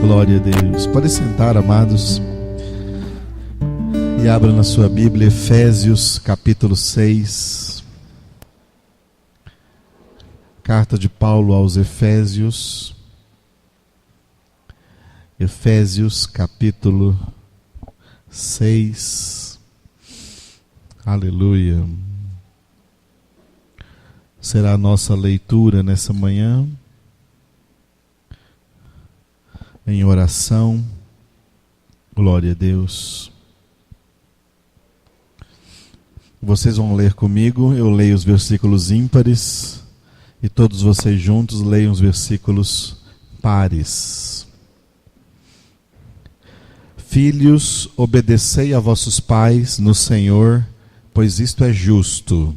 Glória a Deus. Pode sentar, amados. E abra na sua Bíblia Efésios capítulo 6. Carta de Paulo aos Efésios. Efésios capítulo 6. Aleluia. Será a nossa leitura nessa manhã. Em oração. Glória a Deus. Vocês vão ler comigo, eu leio os versículos ímpares e todos vocês juntos leiam os versículos pares. Filhos, obedecei a vossos pais no Senhor, pois isto é justo.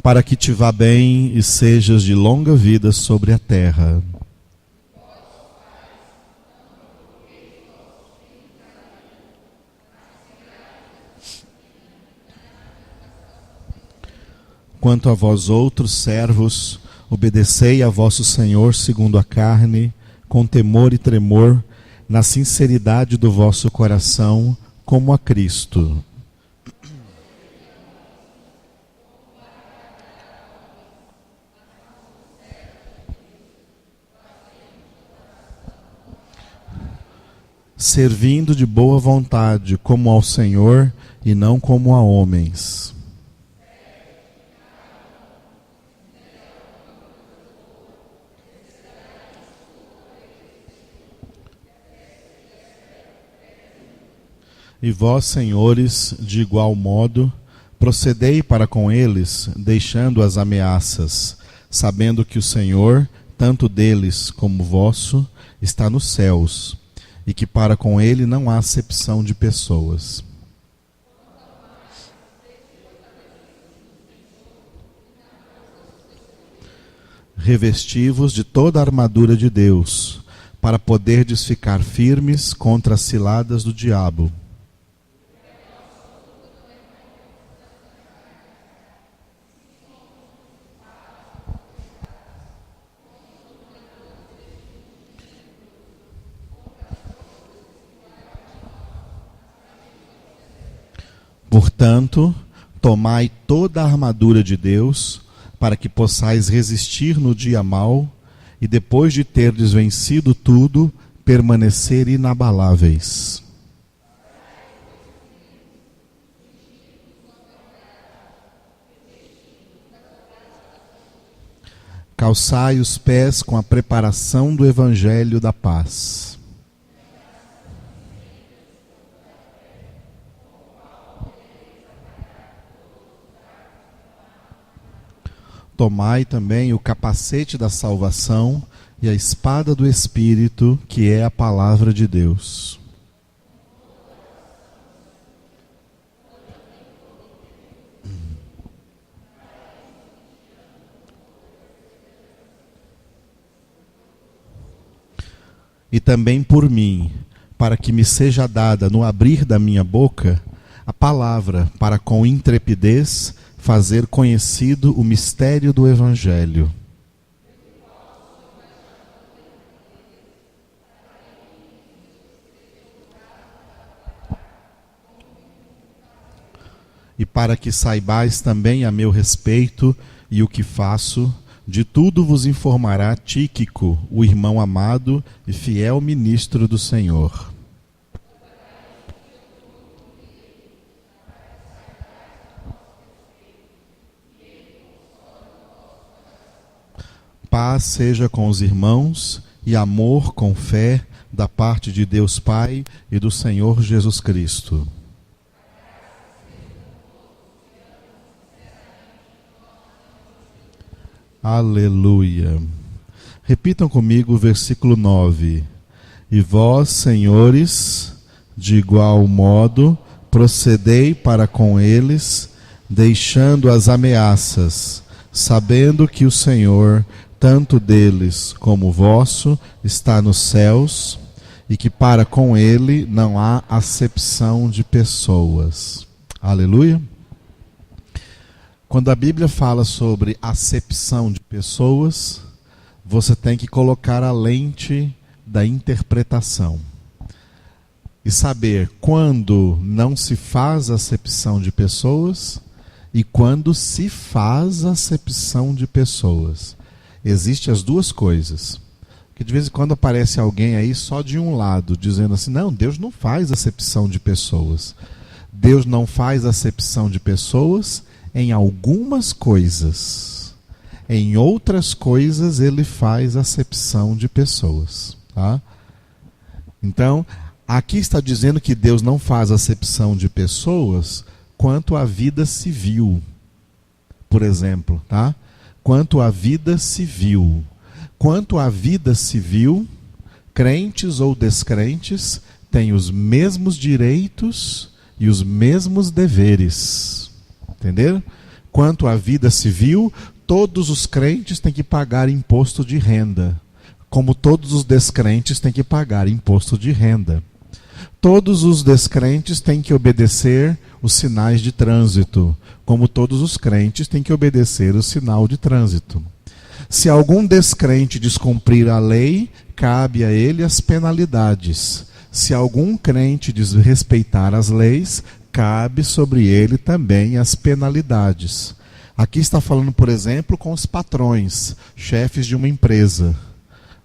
Para que te vá bem e sejas de longa vida sobre a terra. Quanto a vós outros servos, obedecei a vosso Senhor segundo a carne, com temor e tremor, na sinceridade do vosso coração, como a Cristo. Servindo de boa vontade, como ao Senhor e não como a homens. E vós, senhores, de igual modo, procedei para com eles, deixando as ameaças, sabendo que o Senhor, tanto deles como vosso, está nos céus, e que para com ele não há acepção de pessoas. Revesti-vos de toda a armadura de Deus, para poderdes ficar firmes contra as ciladas do diabo. Portanto, tomai toda a armadura de Deus, para que possais resistir no dia mau, e depois de terdes vencido tudo, permanecer inabaláveis. Calçai os pés com a preparação do Evangelho da paz. Tomai também o capacete da salvação e a espada do Espírito, que é a palavra de Deus. E também por mim, para que me seja dada no abrir da minha boca a palavra, para com intrepidez fazer conhecido o mistério do Evangelho. E para que saibais também a meu respeito e o que faço, de tudo vos informará Tíquico, o irmão amado e fiel ministro do Senhor. Paz seja com os irmãos e amor com fé da parte de Deus Pai e do Senhor Jesus Cristo. Aleluia. Repitam comigo o versículo 9. E vós, senhores, de igual modo, procedei para com eles, deixando as ameaças, sabendo que o Senhor, tanto deles como vosso, está nos céus, e que para com ele não há acepção de pessoas. Aleluia. Quando a Bíblia fala sobre acepção de pessoas, você tem que colocar a lente da interpretação e saber quando não se faz acepção de pessoas e quando se faz acepção de pessoas. Existem as duas coisas. Porque de vez em quando aparece alguém aí só de um lado, dizendo assim, não, Deus não faz acepção de pessoas. Deus não faz acepção de pessoas em algumas coisas. Em outras coisas ele faz acepção de pessoas. Tá? Então, aqui está dizendo que Deus não faz acepção de pessoas quanto à vida civil, por exemplo. Tá? Quanto à vida civil. Quanto à vida civil, crentes ou descrentes têm os mesmos direitos e os mesmos deveres. Entenderam? Quanto à vida civil, todos os crentes têm que pagar imposto de renda, como todos os descrentes têm que pagar imposto de renda. Todos os descrentes têm que obedecer os sinais de trânsito, como todos os crentes têm que obedecer o sinal de trânsito. Se algum descrente descumprir a lei, cabe a ele as penalidades. Se algum crente desrespeitar as leis, cabe sobre ele também as penalidades. Aqui está falando, por exemplo, com os patrões, chefes de uma empresa,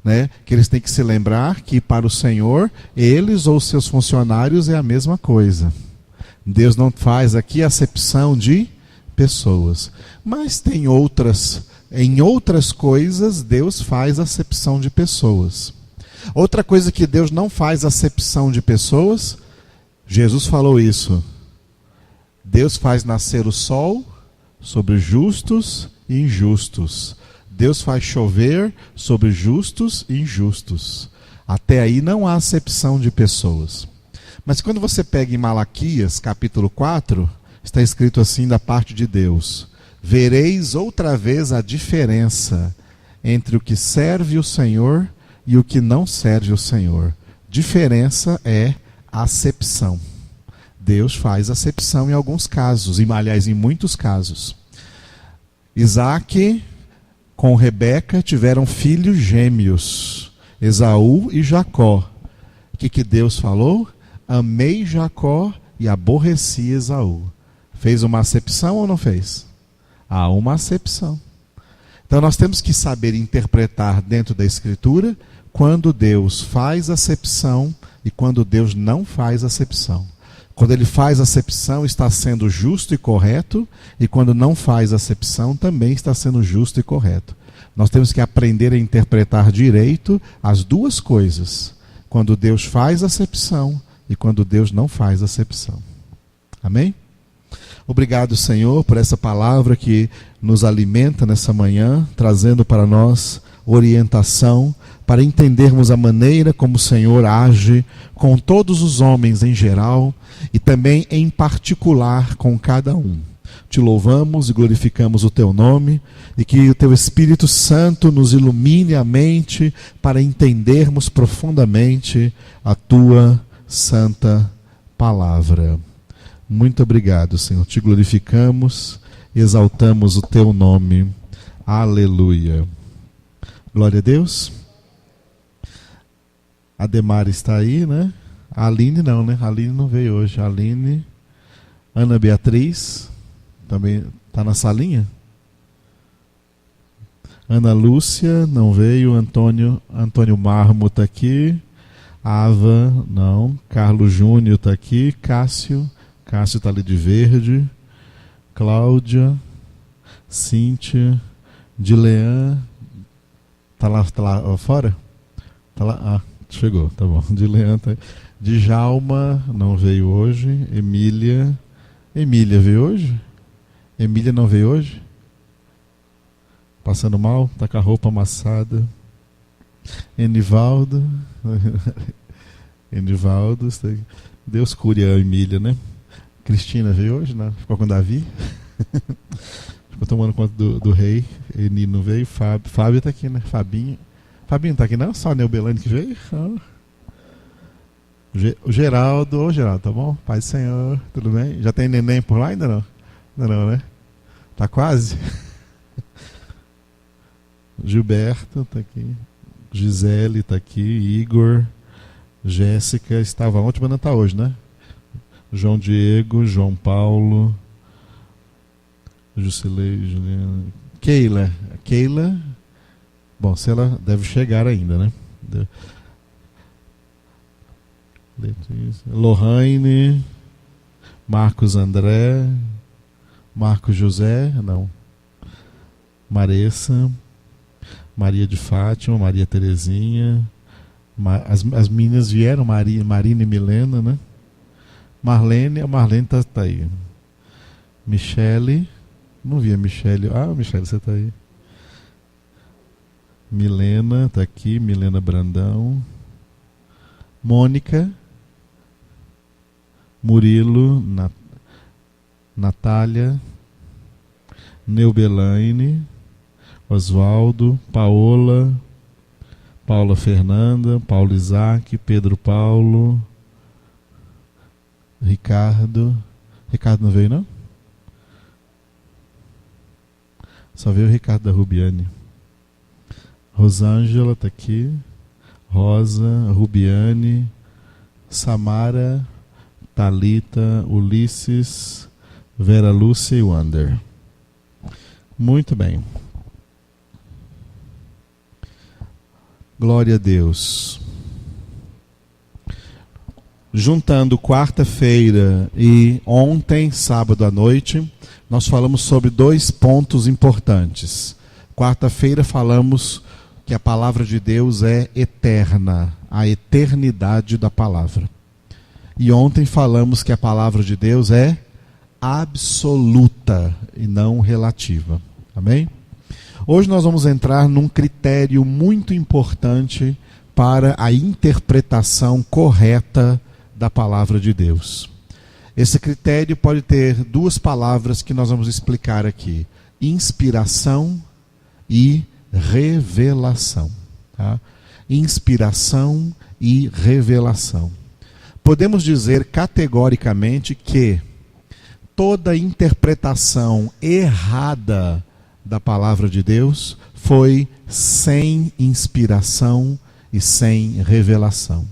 né? Que eles têm que se lembrar que para o Senhor, eles ou seus funcionários é a mesma coisa. Deus não faz aqui acepção de pessoas. Mas tem em outras coisas, Deus faz acepção de pessoas. Outra coisa que Deus não faz acepção de pessoas, Jesus falou isso. Deus faz nascer o sol sobre justos e injustos. Deus faz chover sobre justos e injustos. Até aí não há acepção de pessoas. Mas quando você pega em Malaquias, capítulo 4, está escrito assim da parte de Deus: vereis outra vez a diferença entre o que serve o Senhor e o que não serve o Senhor. Diferença é acepção. Deus faz acepção em alguns casos, aliás, em muitos casos. Isaac com Rebeca tiveram filhos gêmeos, Esaú e Jacó. O que Deus falou? Amei Jacó e aborreci Esaú. Fez uma acepção ou não fez? Há uma acepção. Então nós temos que saber interpretar dentro da Escritura quando Deus faz acepção e quando Deus não faz acepção. Quando ele faz acepção, está sendo justo e correto, e quando não faz acepção, também está sendo justo e correto. Nós temos que aprender a interpretar direito as duas coisas, quando Deus faz acepção e quando Deus não faz acepção. Amém? Obrigado, Senhor, por essa palavra que nos alimenta nessa manhã, trazendo para nós orientação, para entendermos a maneira como o Senhor age com todos os homens em geral e também em particular com cada um. Te louvamos e glorificamos o Teu nome e que o Teu Espírito Santo nos ilumine a mente para entendermos profundamente a Tua santa palavra. Muito obrigado, Senhor. Te glorificamos e exaltamos o Teu nome. Aleluia. Glória a Deus. A Demara está aí, né? A Aline não, né? A Aline não veio hoje. A Aline, Ana Beatriz, também está na salinha? Ana Lúcia não veio. Antônio Marmo está aqui. Ava, não. Carlos Júnior está aqui. Cássio está ali de verde. Cláudia, Cíntia, Dilean, tá lá fora? Tá lá, chegou, tá bom. Dilean tá aí. Djalma não veio hoje. Emília veio hoje? Emília não veio hoje? Passando mal? Tá com a roupa amassada. Enivaldo, Deus cure a Emília, né? Cristina veio hoje, né? Ficou com o Davi. Ficou tomando conta do rei. Eni não veio. Fábio está aqui, né? Fabinho está aqui não? Só a Neubelane que veio? O Geraldo. Ô Geraldo, tá bom? Paz do Senhor, tudo bem? Já tem neném por lá? Ainda não, né? Tá quase? Gilberto está aqui. Gisele está aqui. Igor. Jéssica estava ontem, mas não está hoje, né? João Diego, João Paulo. Jusilei, Juliana. Keila. Bom, se ela deve chegar ainda, né? Lohane. Marcos André. Marcos José, não. Maressa. Maria de Fátima, Maria Terezinha. As meninas vieram, Marina e Milena, né? Marlene, a Marlene tá aí. Michele, não vi a Michele. Ah, Michele, você tá aí. Milena, tá aqui, Milena Brandão. Mônica. Murilo, Natália. Neubelaine. Oswaldo, Paola Fernanda, Paulo Isaac, Pedro Paulo, Ricardo. Ricardo não veio, não? Só veio o Ricardo da Rubiane. Rosângela está aqui. Rosa, Rubiane, Samara, Thalita, Ulisses, Vera Lúcia e Wander. Muito bem. Glória a Deus. Juntando quarta-feira e ontem, sábado à noite, nós falamos sobre 2 pontos importantes. Quarta-feira falamos que a palavra de Deus é eterna, a eternidade da palavra. E ontem falamos que a palavra de Deus é absoluta e não relativa. Amém? Hoje nós vamos entrar num critério muito importante para a interpretação correta da palavra de Deus. Esse critério pode ter 2 palavras que nós vamos explicar aqui: inspiração e revelação. Tá? Inspiração e revelação. Podemos dizer categoricamente que toda interpretação errada da palavra de Deus foi sem inspiração e sem revelação.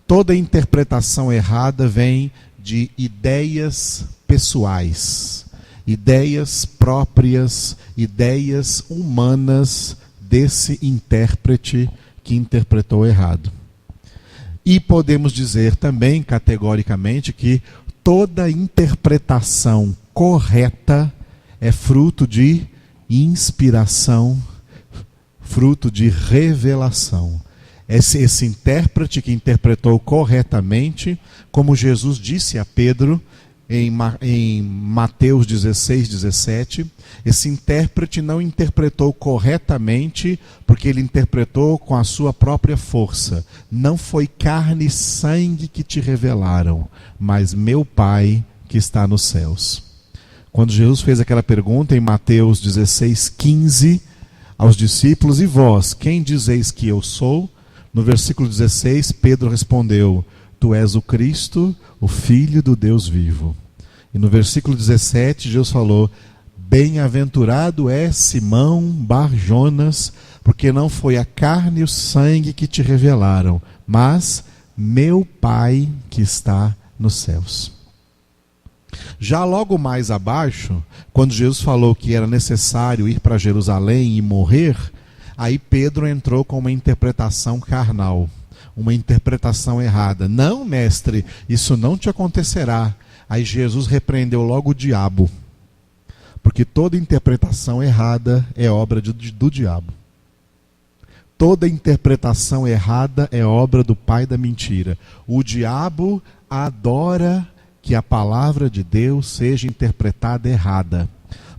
Toda interpretação errada vem de ideias pessoais, ideias próprias, ideias humanas desse intérprete que interpretou errado. E podemos dizer também categoricamente que toda interpretação correta é fruto de inspiração, fruto de revelação. Esse intérprete que interpretou corretamente, como Jesus disse a Pedro em Mateus 16:17, esse intérprete não interpretou corretamente porque ele interpretou com a sua própria força. Não foi carne e sangue que te revelaram, mas meu Pai que está nos céus. Quando Jesus fez aquela pergunta em Mateus 16:15 aos discípulos: e vós, quem dizeis que eu sou? No versículo 16, Pedro respondeu: tu és o Cristo, o Filho do Deus vivo. E no versículo 17, Jesus falou: bem-aventurado é Simão Bar-Jonas, porque não foi a carne e o sangue que te revelaram, mas meu Pai que está nos céus. Já logo mais abaixo, quando Jesus falou que era necessário ir para Jerusalém e morrer, aí Pedro entrou com uma interpretação carnal, uma interpretação errada. Não, mestre, isso não te acontecerá. Aí Jesus repreendeu logo o diabo, porque toda interpretação errada é obra do diabo. Toda interpretação errada é obra do pai da mentira. O diabo adora que a palavra de Deus seja interpretada errada,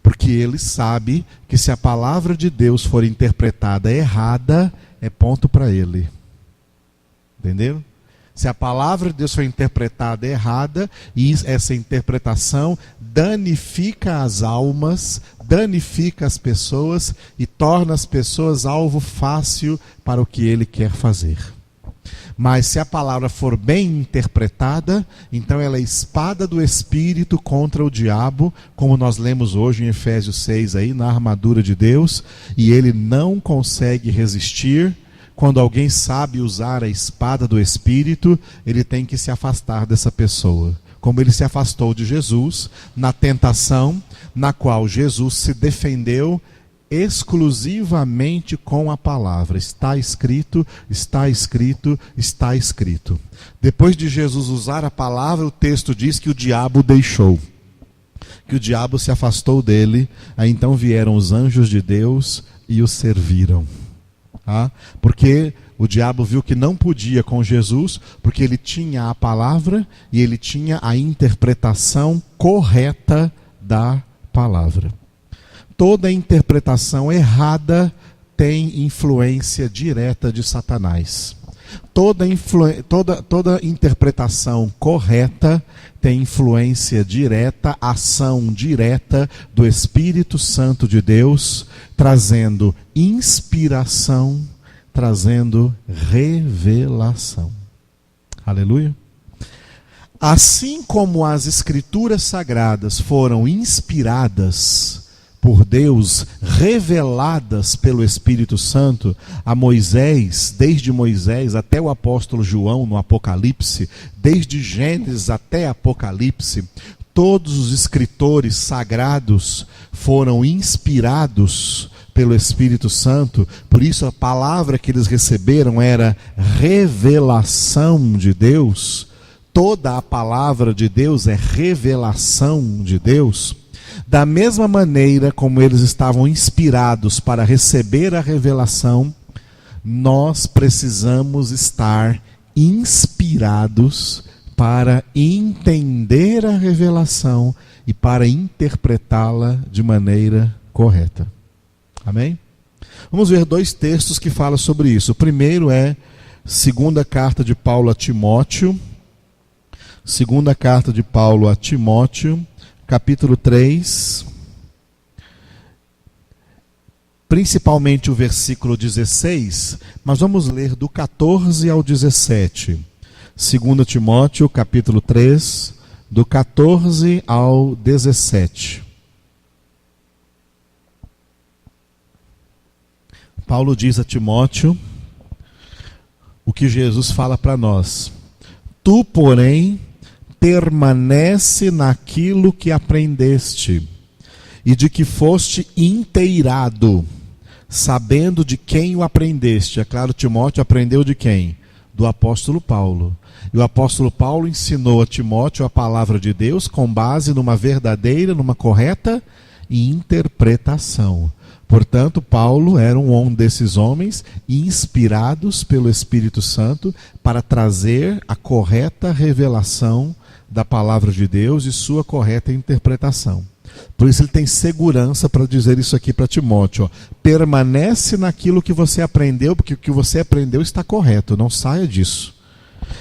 porque ele sabe que se a palavra de Deus for interpretada errada, é ponto para ele. Entenderam? Se a palavra de Deus for interpretada errada, e essa interpretação danifica as almas, danifica as pessoas e torna as pessoas alvo fácil para o que ele quer fazer. Mas se a palavra for bem interpretada, então ela é espada do Espírito contra o diabo, como nós lemos hoje em Efésios 6, aí, na armadura de Deus, e ele não consegue resistir. Quando alguém sabe usar a espada do Espírito, ele tem que se afastar dessa pessoa. Como ele se afastou de Jesus na tentação, na qual Jesus se defendeu exclusivamente com a palavra. Está escrito, está escrito, está escrito. Depois de Jesus usar a palavra, o texto diz que o diabo o deixou, que o diabo se afastou dele. Aí então vieram os anjos de Deus e o serviram. Porque o diabo viu que não podia com Jesus, porque ele tinha a palavra e ele tinha a interpretação correta da palavra. Toda interpretação errada tem influência direta de Satanás. Toda interpretação correta tem influência direta, ação direta do Espírito Santo de Deus, trazendo inspiração, trazendo revelação. Aleluia. Assim como as Escrituras Sagradas foram inspiradas por Deus, reveladas pelo Espírito Santo a Moisés, desde Moisés até o apóstolo João no Apocalipse, desde Gênesis até Apocalipse, todos os escritores sagrados foram inspirados pelo Espírito Santo. Por isso a palavra que eles receberam era revelação de Deus. Toda a palavra de Deus é revelação de Deus. Da mesma maneira como eles estavam inspirados para receber a revelação, nós precisamos estar inspirados para entender a revelação e para interpretá-la de maneira correta. Amém? Vamos ver dois textos que falam sobre isso. O primeiro é segunda carta de Paulo a Timóteo. Segunda carta de Paulo a Timóteo, capítulo 3, principalmente o versículo 16, mas vamos ler do 14 ao 17. 2 Timóteo, capítulo 3, do 14 ao 17. Paulo diz a Timóteo o que Jesus fala para nós. Tu, porém, permanece naquilo que aprendeste e de que foste inteirado, sabendo de quem o aprendeste. É claro, Timóteo aprendeu de quem? Do apóstolo Paulo. E o apóstolo Paulo ensinou a Timóteo a palavra de Deus com base numa verdadeira, numa correta interpretação. Portanto, Paulo era um desses homens inspirados pelo Espírito Santo para trazer a correta revelação da palavra de Deus e sua correta interpretação. Por isso ele tem segurança para dizer isso aqui para Timóteo. Permanece naquilo que você aprendeu, porque o que você aprendeu está correto, não saia disso.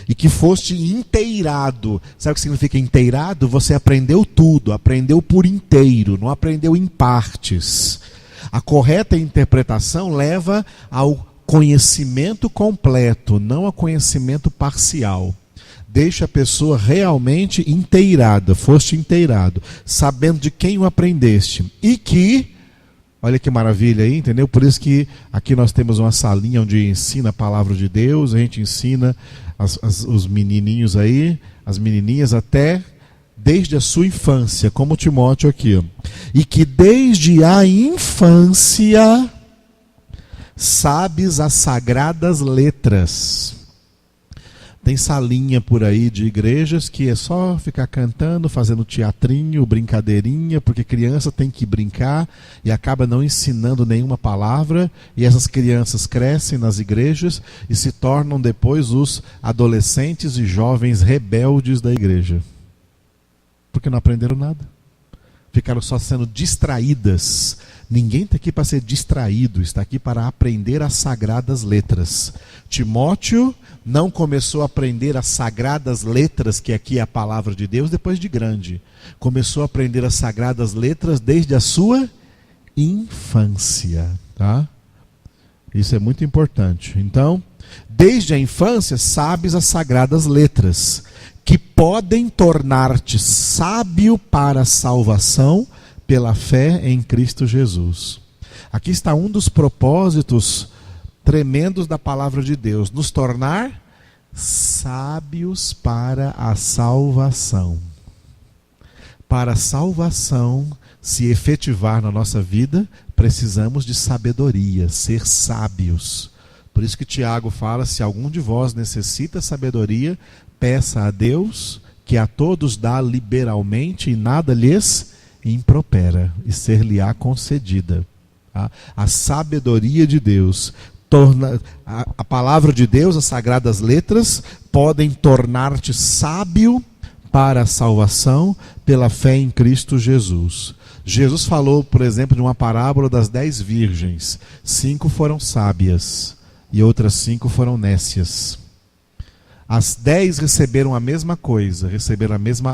E que foste inteirado. Sabe o que significa inteirado? Você aprendeu tudo, aprendeu por inteiro, não aprendeu em partes. A correta interpretação leva ao conhecimento completo, não ao conhecimento parcial. Deixa a pessoa realmente inteirada, foste inteirado, sabendo de quem o aprendeste. E que, olha que maravilha aí, entendeu? Por isso que aqui nós temos uma salinha onde ensina a palavra de Deus, a gente ensina os menininhos aí, as menininhas até desde a sua infância, como Timóteo aqui. E que desde a infância sabes as sagradas letras. Tem salinha por aí de igrejas que é só ficar cantando, fazendo teatrinho, brincadeirinha, porque criança tem que brincar e acaba não ensinando nenhuma palavra, e essas crianças crescem nas igrejas e se tornam depois os adolescentes e jovens rebeldes da igreja. Porque não aprenderam nada. Ficaram só sendo distraídas. Ninguém está aqui para ser distraído, está aqui para aprender as sagradas letras. Timóteo não começou a aprender as sagradas letras, que aqui é a palavra de Deus, depois de grande. Começou a aprender as sagradas letras desde a sua infância. Tá? Isso é muito importante. Então, Desde a infância sabes as sagradas letras, que podem tornar-te sábio para a salvação pela fé em Cristo Jesus. Aqui está um dos propósitos tremendos da palavra de Deus, nos tornar sábios para a salvação. Para a salvação se efetivar na nossa vida, precisamos de sabedoria, ser sábios. Por isso que Tiago fala, se algum de vós necessita sabedoria, peça a Deus, que a todos dá liberalmente e nada lhes impropera, e ser-lhe-á concedida. Tá? A sabedoria de Deus, a palavra de Deus, as sagradas letras, podem tornar-te sábio para a salvação pela fé em Cristo Jesus. Jesus falou, por exemplo, de uma parábola das 10 virgens. 5 foram sábias e outras 5 foram nécias. As 10 receberam a mesma coisa,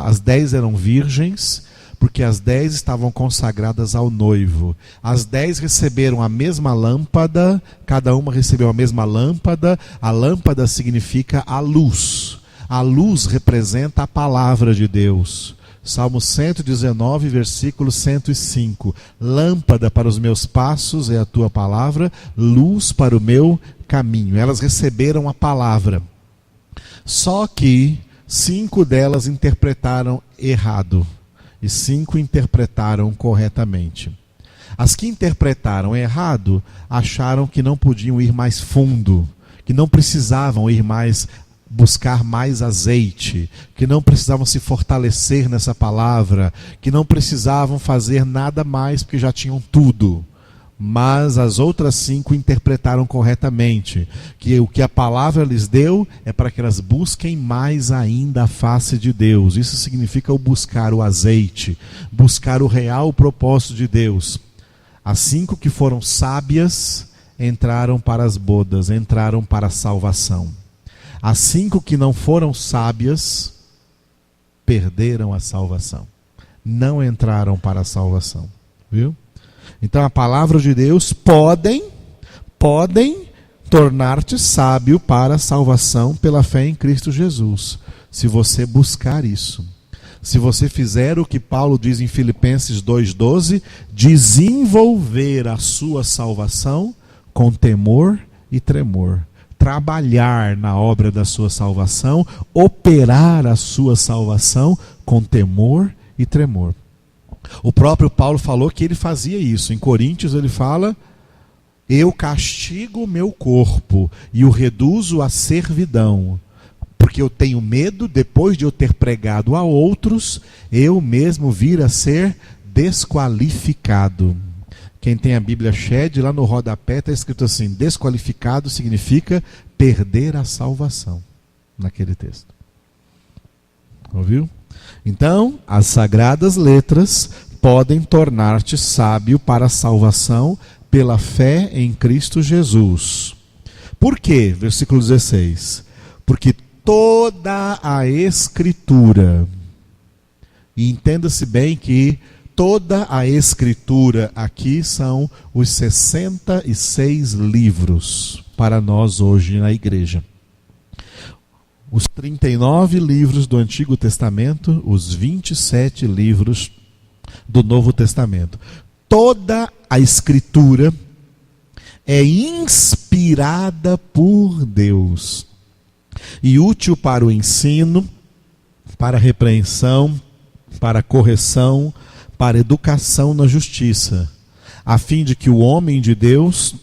as 10 eram virgens, porque as 10 estavam consagradas ao noivo. As 10 receberam a mesma lâmpada, cada uma recebeu a mesma lâmpada. A lâmpada significa a luz. A luz representa a palavra de Deus. Salmo 119, versículo 105. Lâmpada para os meus passos é a tua palavra, luz para o meu caminho. Elas receberam a palavra. Só que 5 delas interpretaram errado e 5 interpretaram corretamente. As que interpretaram errado acharam que não podiam ir mais fundo, que não precisavam ir mais buscar mais azeite, que não precisavam se fortalecer nessa palavra, que não precisavam fazer nada mais porque já tinham tudo. Mas as outras 5 interpretaram corretamente, que o que a palavra lhes deu é para que elas busquem mais ainda a face de Deus. Isso significa o buscar o azeite, buscar o real propósito de Deus. As 5 que foram sábias entraram para as bodas, entraram para a salvação. As 5 que não foram sábias perderam a salvação, não entraram para a salvação, viu? Então a palavra de Deus podem tornar-te sábio para a salvação pela fé em Cristo Jesus, se você buscar isso. Se você fizer o que Paulo diz em Filipenses 2,12, desenvolver a sua salvação com temor e tremor. Trabalhar na obra da sua salvação, operar a sua salvação com temor e tremor. O próprio Paulo falou que ele fazia isso. Em Coríntios ele fala: eu castigo o meu corpo e o reduzo à servidão, porque eu tenho medo, depois de eu ter pregado a outros, eu mesmo vir a ser desqualificado. Quem tem a Bíblia Shed, lá no rodapé está escrito assim: desqualificado significa perder a salvação, naquele texto. Ouviu? Então, as sagradas letras podem tornar-te sábio para a salvação pela fé em Cristo Jesus. Por quê? Versículo 16. Porque toda a Escritura, e entenda-se bem que toda a Escritura aqui são os 66 livros para nós hoje na igreja. Os 39 livros do Antigo Testamento, os 27 livros do Novo Testamento. Toda a Escritura é inspirada por Deus e útil para o ensino, para a repreensão, para a correção, para a educação na justiça, a fim de que o homem de Deus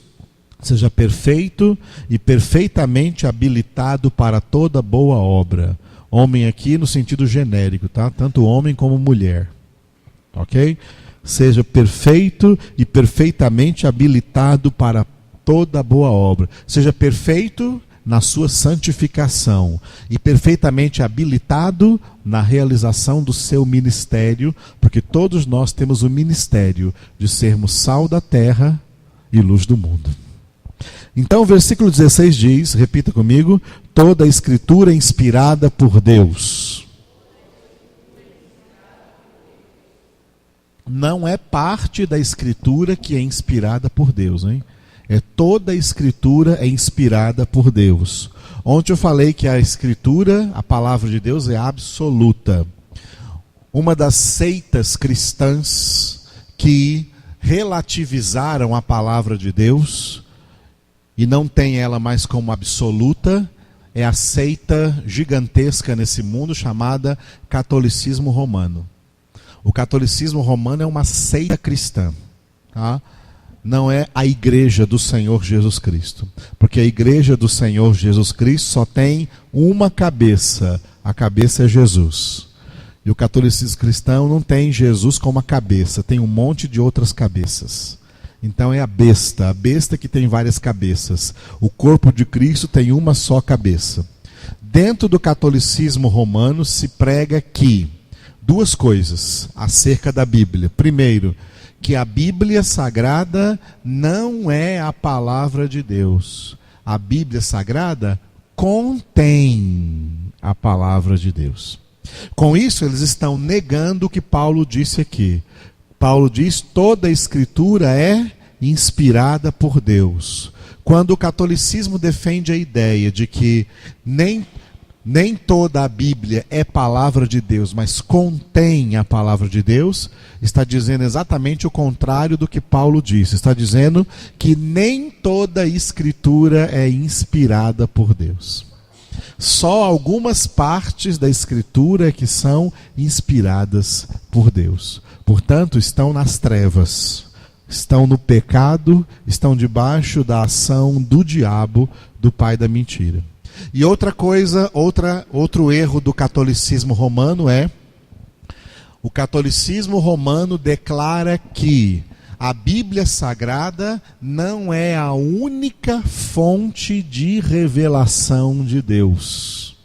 seja perfeito e perfeitamente habilitado para toda boa obra. Homem aqui no sentido genérico, tá? Tanto homem como mulher. Ok? Seja perfeito e perfeitamente habilitado para toda boa obra. Seja perfeito na sua santificação e perfeitamente habilitado na realização do seu ministério, porque todos nós temos o ministério de sermos sal da terra e luz do mundo. Então o versículo 16 diz, repita comigo: toda a Escritura é inspirada por Deus. Não é parte da Escritura que é inspirada por Deus, hein? Toda a Escritura é inspirada por Deus. Ontem eu falei que a Escritura, a palavra de Deus, é absoluta. Uma das seitas cristãs que relativizaram a palavra de Deus e não tem ela mais como absoluta é a seita gigantesca nesse mundo chamada catolicismo romano. O catolicismo romano é uma seita cristã, tá? Não é a igreja do Senhor Jesus Cristo. Porque a igreja do Senhor Jesus Cristo só tem uma cabeça. A cabeça é Jesus. E o catolicismo cristão não tem Jesus como a cabeça. Tem um monte de outras cabeças. Então é a besta que tem várias cabeças. O corpo de Cristo tem uma só cabeça. Dentro do catolicismo romano se prega que duas coisas acerca da Bíblia. Primeiro, que a Bíblia Sagrada não é a palavra de Deus. A Bíblia Sagrada contém a palavra de Deus. Com isso, eles estão negando o que Paulo disse aqui. Paulo diz: toda a Escritura é inspirada por Deus. Quando o catolicismo defende a ideia de que nem toda a Bíblia é palavra de Deus, mas contém a palavra de Deus, está dizendo exatamente o contrário do que Paulo disse. Está dizendo que nem toda a Escritura é inspirada por Deus. Só algumas partes da Escritura que são inspiradas por Deus. Portanto, estão nas trevas, estão no pecado, estão debaixo da ação do diabo, do pai da mentira. E outra coisa, outro erro do catolicismo romano é: o catolicismo romano declara que a Bíblia Sagrada não é a única fonte de revelação de Deus.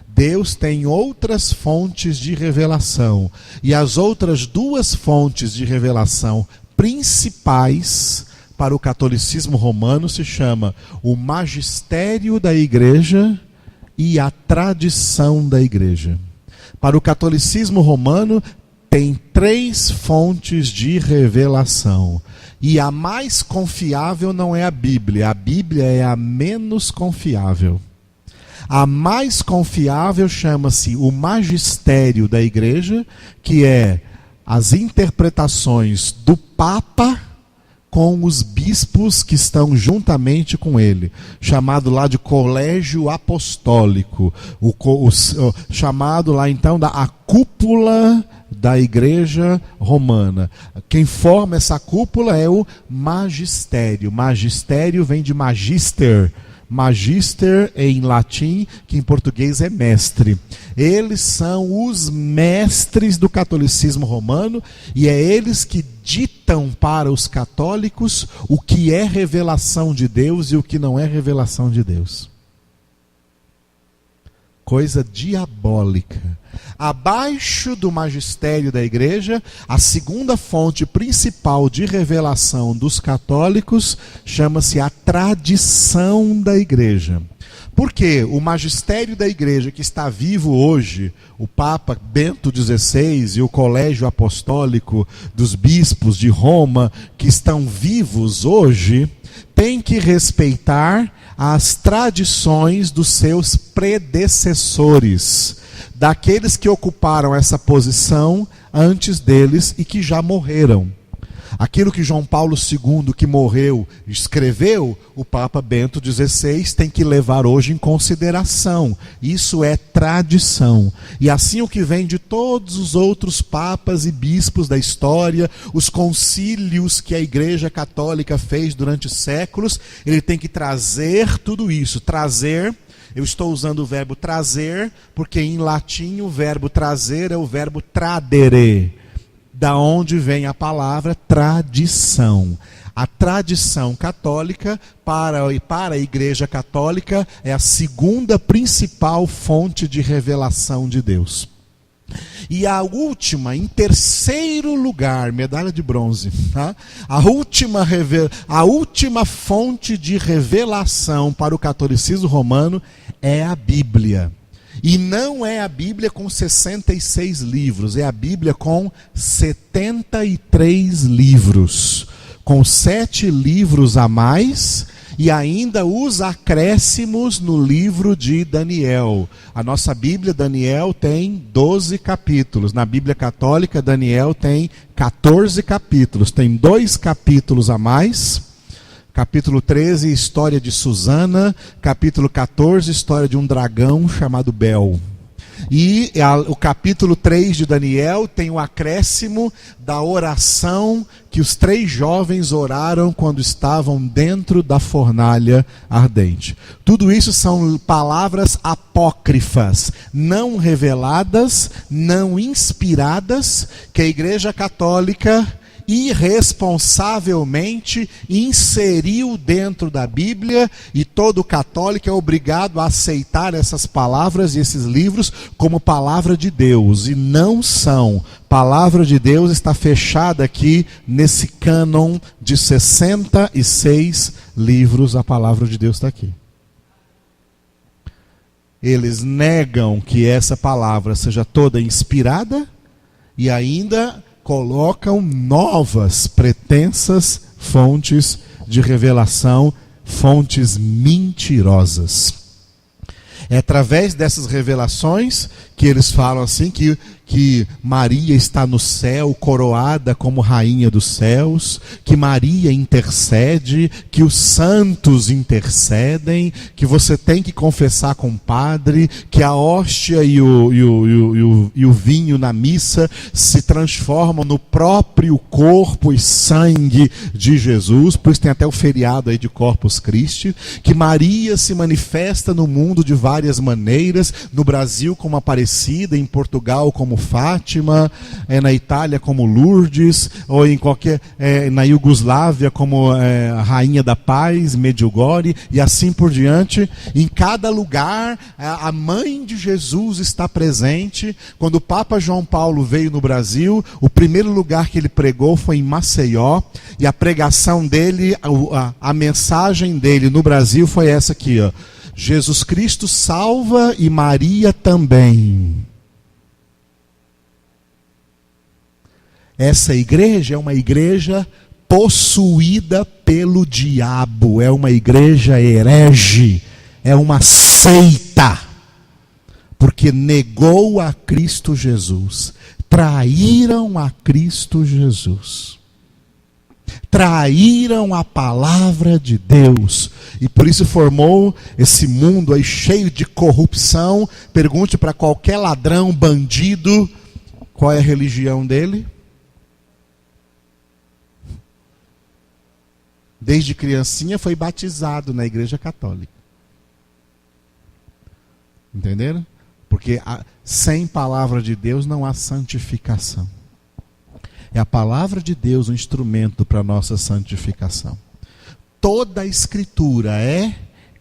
Deus tem outras fontes de revelação. E as outras duas fontes de revelação principais para o catolicismo romano se chama o magistério da igreja e a tradição da igreja. Para o catolicismo romano tem 3 fontes de revelação. E a mais confiável não é a Bíblia é a menos confiável. A mais confiável chama-se o magistério da igreja, que é as interpretações do Papa com os bispos que estão juntamente com ele, chamado lá de colégio apostólico, chamado lá então a cúpula da igreja romana. Quem forma essa cúpula é o magistério. Magistério vem de magister. Magister em latim, que em português é mestre. Eles são os mestres do catolicismo romano e é eles que ditam para os católicos o que é revelação de Deus e o que não é revelação de Deus. Coisa diabólica. Abaixo do magistério da igreja, a segunda fonte principal de revelação dos católicos chama-se a tradição da igreja. Porque o magistério da igreja que está vivo hoje, o Papa Bento XVI e o colégio apostólico dos bispos de Roma, que estão vivos hoje, tem que respeitar as tradições dos seus predecessores, daqueles que ocuparam essa posição antes deles e que já morreram. Aquilo que João Paulo II, que morreu, escreveu, o Papa Bento XVI tem que levar hoje em consideração. Isso é tradição. E assim o que vem de todos os outros papas e bispos da história, os concílios que a Igreja Católica fez durante séculos, ele tem que trazer tudo isso. Trazer, eu estou usando o verbo trazer, porque em latim o verbo trazer é o verbo tradere. Da onde vem a palavra tradição. A tradição católica para a Igreja Católica é a segunda principal fonte de revelação de Deus. E a última, em terceiro lugar, medalha de bronze, tá? A última fonte de revelação para o catolicismo romano é a Bíblia. E não é a Bíblia com 66 livros, é a Bíblia com 73 livros. com 7 livros a mais e ainda os acréscimos no livro de Daniel. A nossa Bíblia, Daniel, tem 12 capítulos. Na Bíblia Católica, Daniel tem 14 capítulos. Tem 2 capítulos a mais. Capítulo 13, história de Susana. Capítulo 14, história de um dragão chamado Bel. E o capítulo 3 de Daniel tem o acréscimo da oração que os 3 jovens oraram quando estavam dentro da fornalha ardente. Tudo isso são palavras apócrifas, não reveladas, não inspiradas, que a Igreja Católica irresponsavelmente inseriu dentro da Bíblia, e todo católico é obrigado a aceitar essas palavras e esses livros como palavra de Deus, e não são. Palavra de Deus está fechada aqui nesse cânon de 66 livros, a palavra de Deus está aqui. Eles negam que essa palavra seja toda inspirada e ainda colocam novas pretensas fontes de revelação, fontes mentirosas. É através dessas revelações que eles falam assim que Maria está no céu, coroada como rainha dos céus, que Maria intercede, que os santos intercedem, que você tem que confessar com o padre, que a hóstia e o vinho na missa se transformam no próprio corpo e sangue de Jesus, por isso tem até o feriado aí de Corpus Christi, que Maria se manifesta no mundo de várias maneiras, no Brasil como Aparecida, em Portugal como Fátima, na Itália como Lourdes, ou em na Iugoslávia como Rainha da Paz, Medjugorje, e assim por diante. Em cada lugar a mãe de Jesus está presente. Quando o Papa João Paulo veio no Brasil, o primeiro lugar que ele pregou foi em Maceió, e a pregação dele, a mensagem dele no Brasil foi essa aqui, ó: Jesus Cristo salva e Maria também. Essa igreja é uma igreja possuída pelo diabo, é uma igreja herege, é uma seita, porque negou a Cristo Jesus, traíram a Cristo Jesus, traíram a palavra de Deus, e por isso formou esse mundo aí cheio de corrupção. Pergunte para qualquer ladrão, bandido, qual é a religião dele. Desde criancinha foi batizado na Igreja Católica. Entenderam? Porque sem palavra de Deus não há santificação. É a palavra de Deus um instrumento para a nossa santificação. Toda a Escritura é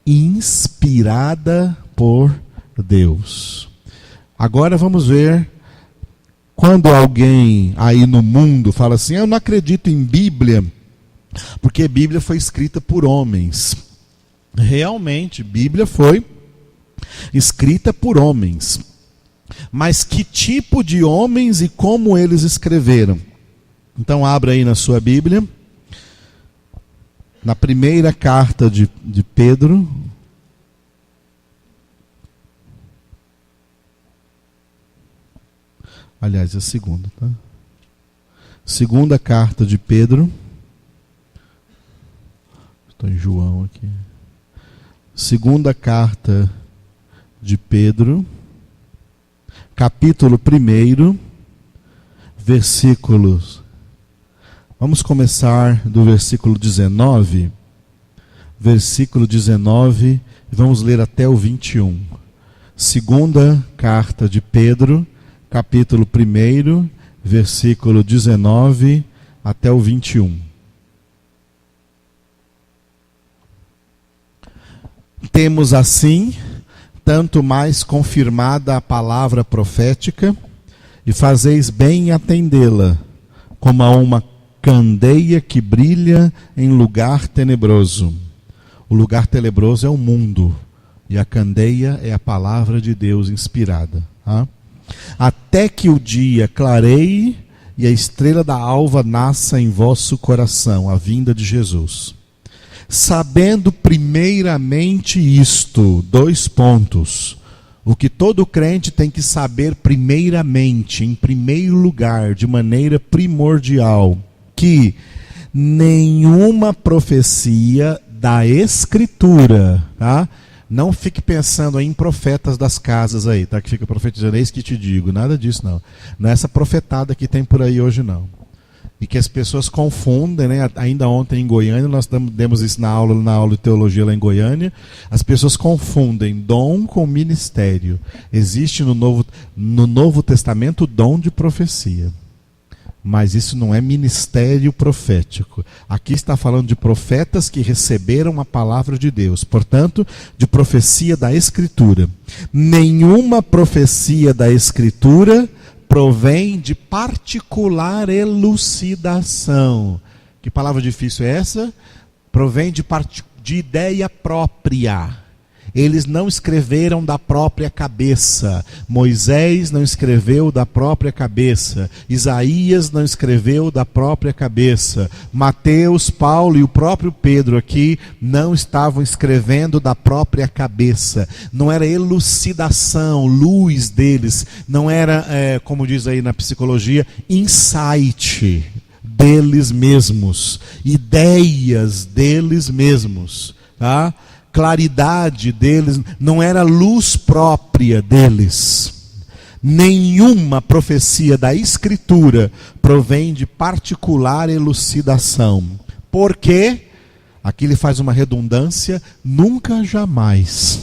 inspirada por Deus. Agora vamos ver, quando alguém aí no mundo fala assim: eu não acredito em Bíblia, porque Bíblia foi escrita por homens. Realmente, Bíblia foi escrita por homens. Mas que tipo de homens e como eles escreveram? Então abra aí na sua Bíblia, na primeira carta de Pedro. Aliás, a segunda, tá? Segunda carta de Pedro. Estou em João aqui. Segunda carta de Pedro, capítulo 1, versículos. Vamos começar do versículo 19. Versículo 19, vamos ler até o 21. Segunda carta de Pedro, capítulo 1, versículo 19 até o 21. Temos assim, tanto mais confirmada a palavra profética, e fazeis bem em atendê-la, como a uma candeia que brilha em lugar tenebroso. O lugar tenebroso é o mundo, e a candeia é a palavra de Deus inspirada. Até que o dia clareie e a estrela da alva nasça em vosso coração, a vinda de Jesus. Sabendo primeiramente isto, 2 pontos. O que todo crente tem que saber primeiramente, em primeiro lugar, de maneira primordial, que nenhuma profecia da Escritura, tá? Não fique pensando em profetas das casas aí, tá? Que fica profetizando, eis que te digo, nada disso não. Não é essa profetada que tem por aí hoje não. E que as pessoas confundem, né? Ainda ontem em Goiânia, nós demos isso na aula de teologia lá em Goiânia, as pessoas confundem dom com ministério. Existe no Novo Testamento o dom de profecia. Mas isso não é ministério profético. Aqui está falando de profetas que receberam a palavra de Deus. Portanto, de profecia da Escritura. Nenhuma profecia da Escritura provém de particular elucidação. Que palavra difícil é essa? Provém de ideia própria. Eles não escreveram da própria cabeça. Moisés não escreveu da própria cabeça. Isaías não escreveu da própria cabeça. Mateus, Paulo e o próprio Pedro aqui não estavam escrevendo da própria cabeça. Não era elucidação, luz deles. Não era, como diz aí na psicologia, insight deles mesmos. Ideias deles mesmos. Tá? Claridade deles, não era luz própria deles. Nenhuma profecia da Escritura provém de particular elucidação. Porque, aqui ele faz uma redundância, nunca, jamais.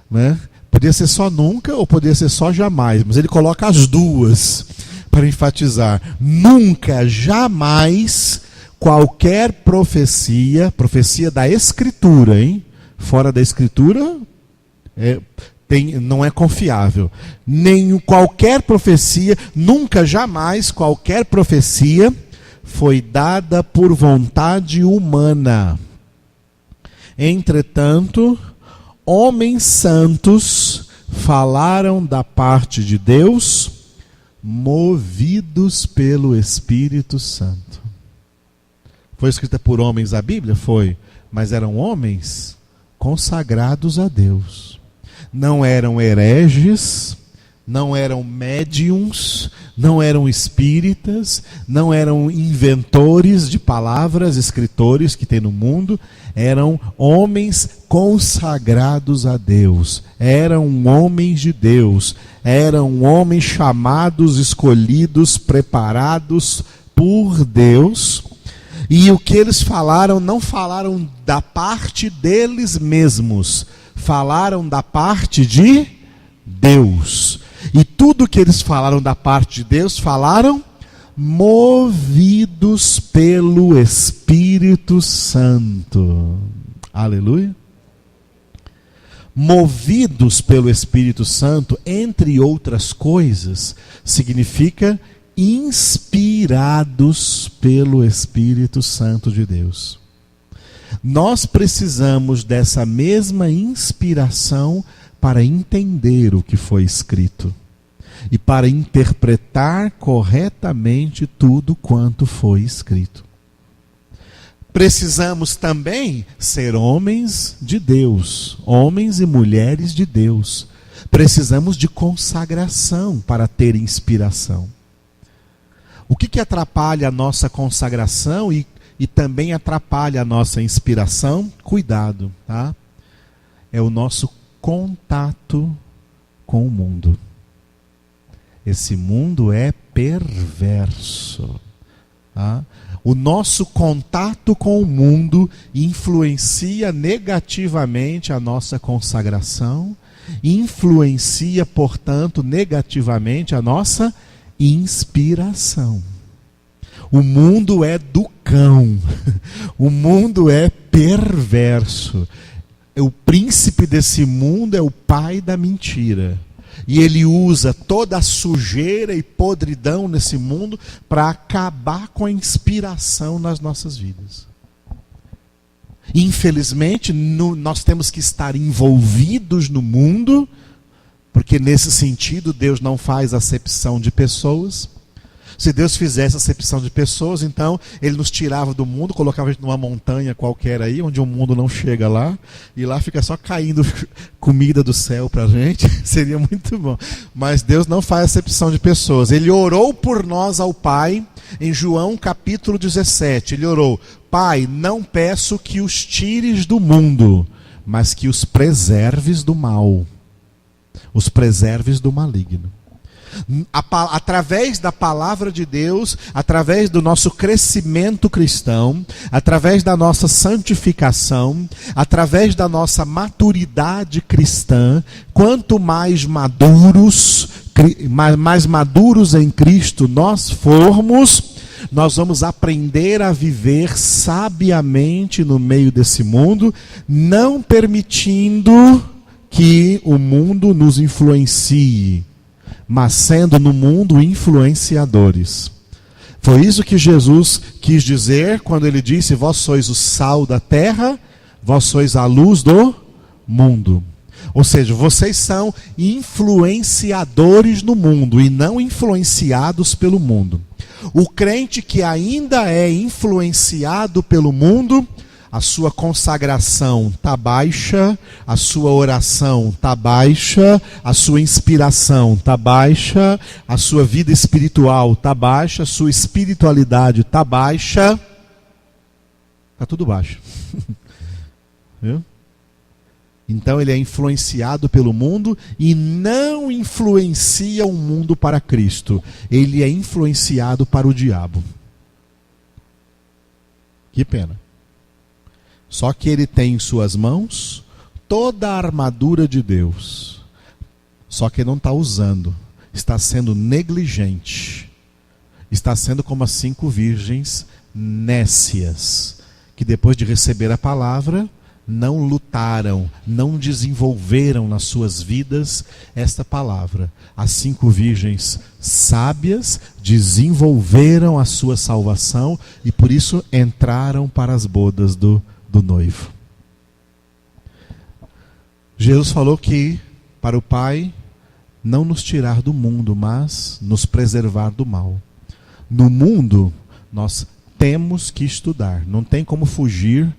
Né? Podia ser só nunca ou podia ser só jamais, mas ele coloca as duas para enfatizar. Nunca, jamais, qualquer profecia da Escritura, hein? Fora da Escritura, não é confiável. Qualquer profecia, nunca, jamais, qualquer profecia foi dada por vontade humana. Entretanto, homens santos falaram da parte de Deus, movidos pelo Espírito Santo. Foi escrita por homens a Bíblia? Foi. Mas eram homens consagrados a Deus. Não eram hereges, não eram médiums, não eram espíritas, não eram inventores de palavras, escritores que tem no mundo. Eram homens consagrados a Deus. Eram homens de Deus. Eram homens chamados, escolhidos, preparados por Deus. E o que eles falaram, não falaram da parte deles mesmos, falaram da parte de Deus. E tudo que eles falaram da parte de Deus, falaram movidos pelo Espírito Santo. Aleluia. Movidos pelo Espírito Santo, entre outras coisas, significa inspirados pelo Espírito Santo de Deus. Nós precisamos dessa mesma inspiração para entender o que foi escrito e para interpretar corretamente tudo quanto foi escrito. Precisamos também ser homens de Deus, homens e mulheres de Deus. Precisamos de consagração para ter inspiração. O que atrapalha a nossa consagração e também atrapalha a nossa inspiração? Cuidado, tá? É o nosso contato com o mundo. Esse mundo é perverso. Tá? O nosso contato com o mundo influencia negativamente a nossa consagração, influencia, portanto, negativamente a nossa inspiração. O mundo é do cão. O mundo é perverso. O príncipe desse mundo é o pai da mentira. E ele usa toda a sujeira e podridão nesse mundo para acabar com a inspiração nas nossas vidas. Infelizmente, nós temos que estar envolvidos no mundo, porque nesse sentido Deus não faz acepção de pessoas. Se Deus fizesse acepção de pessoas, então Ele nos tirava do mundo, colocava a gente numa montanha qualquer aí, onde o mundo não chega lá, e lá fica só caindo comida do céu pra gente, seria muito bom. Mas Deus não faz acepção de pessoas. Ele orou por nós ao Pai, em João capítulo 17, Ele orou: Pai, não peço que os tires do mundo, mas que os preserves do mal, os preserves do maligno. Através da palavra de Deus, através do nosso crescimento cristão, através da nossa santificação, através da nossa maturidade cristã, quanto mais maduros em Cristo nós formos, nós vamos aprender a viver sabiamente no meio desse mundo, não permitindo que o mundo nos influencie, mas sendo no mundo influenciadores. Foi isso que Jesus quis dizer quando Ele disse: vós sois o sal da terra, vós sois a luz do mundo. Ou seja, vocês são influenciadores no mundo e não influenciados pelo mundo. O crente que ainda é influenciado pelo mundo, a sua consagração está baixa, a sua oração está baixa, a sua inspiração está baixa, a sua vida espiritual está baixa, a sua espiritualidade está baixa. Está tudo baixo. Viu? Então ele é influenciado pelo mundo e não influencia o mundo para Cristo. Ele é influenciado para o diabo. Que pena. Só que ele tem em suas mãos toda a armadura de Deus. Só que não está usando. Está sendo negligente. Está sendo como as 5 virgens nécias, que depois de receber a palavra, não lutaram, não desenvolveram nas suas vidas esta palavra. As 5 virgens sábias desenvolveram a sua salvação e por isso entraram para as bodas do noivo. Jesus falou que para o Pai não nos tirar do mundo, mas nos preservar do mal. No mundo nós temos que estudar, não tem como fugir,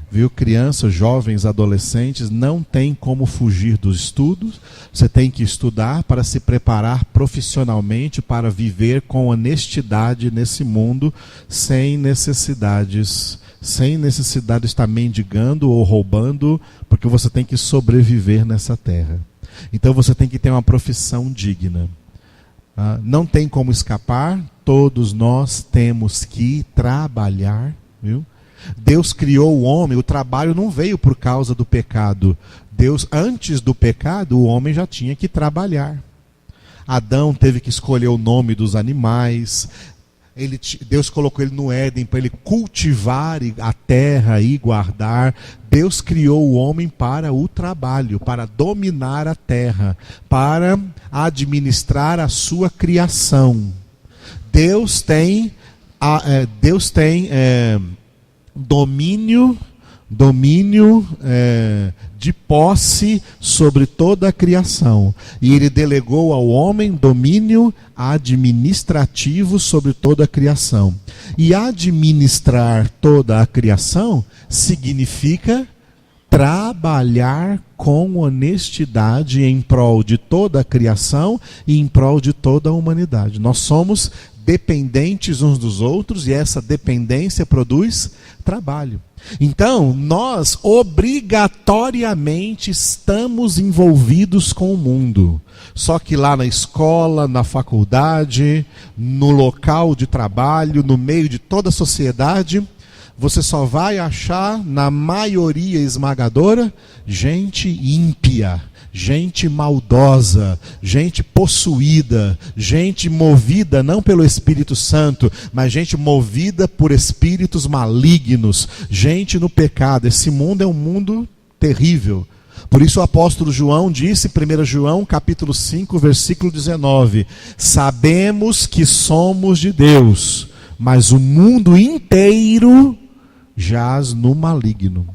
viu? Crianças, jovens, adolescentes, não tem como fugir dos estudos. Você tem que estudar para se preparar profissionalmente para viver com honestidade nesse mundo, sem necessidade de estar mendigando ou roubando, porque você tem que sobreviver nessa terra. Então você tem que ter uma profissão digna. Não tem como escapar, todos nós temos que trabalhar, viu? Deus criou o homem, o trabalho não veio por causa do pecado. Deus, antes do pecado, o homem já tinha que trabalhar. Adão teve que escolher o nome dos animais. Deus colocou ele no Éden para ele cultivar a terra e guardar. Deus criou o homem para o trabalho, para dominar a terra, para administrar a sua criação. Deus tem domínio de posse sobre toda a criação. E ele delegou ao homem domínio administrativo sobre toda a criação. E administrar toda a criação significa trabalhar com honestidade em prol de toda a criação e em prol de toda a humanidade. Nós somos dependentes uns dos outros e essa dependência produz trabalho. Então, nós obrigatoriamente estamos envolvidos com o mundo. Só que lá na escola, na faculdade, no local de trabalho, no meio de toda a sociedade, você só vai achar, na maioria esmagadora, gente ímpia, gente maldosa, gente possuída, gente movida não pelo Espírito Santo, mas gente movida por espíritos malignos, gente no pecado. Esse mundo é um mundo terrível. Por isso o apóstolo João disse, 1 João capítulo 5, versículo 19, sabemos que somos de Deus, mas o mundo inteiro jaz no maligno.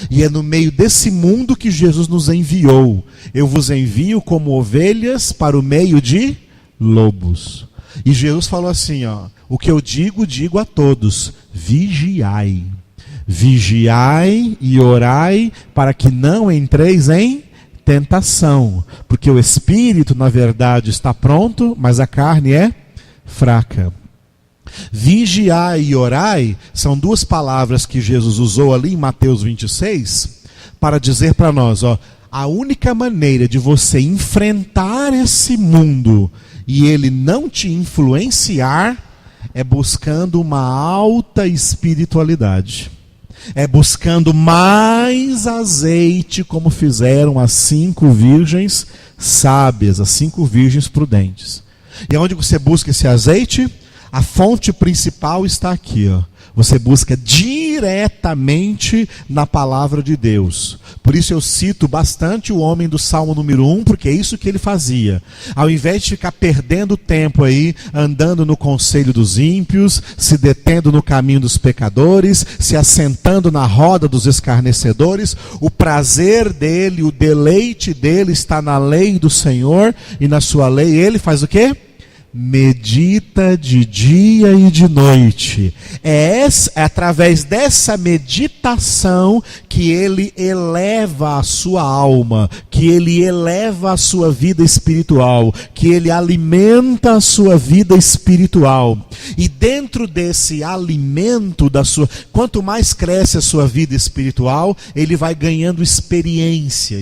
E é no meio desse mundo que Jesus nos enviou. Eu vos envio como ovelhas para o meio de lobos. E Jesus falou assim, ó, o que eu digo, digo a todos, vigiai. Vigiai e orai para que não entreis em tentação. Porque o espírito, na verdade, está pronto, mas a carne é fraca. Vigiai e orai são duas palavras que Jesus usou ali em Mateus 26 para dizer para nós, ó, a única maneira de você enfrentar esse mundo e ele não te influenciar é buscando uma alta espiritualidade. É buscando mais azeite, como fizeram as 5 virgens sábias, as 5 virgens prudentes. E onde você busca esse azeite? A fonte principal está aqui, ó. Você busca diretamente na palavra de Deus. Por isso eu cito bastante o homem do Salmo número 1, porque é isso que ele fazia. Ao invés de ficar perdendo tempo aí, andando no conselho dos ímpios, se detendo no caminho dos pecadores, se assentando na roda dos escarnecedores, o prazer dele, o deleite dele está na lei do Senhor, e na sua lei ele faz o quê? Medita de dia e de noite. É através dessa meditação que ele eleva a sua alma, que ele eleva a sua vida espiritual, que ele alimenta a sua vida espiritual. E dentro desse alimento quanto mais cresce a sua vida espiritual, ele vai ganhando experiência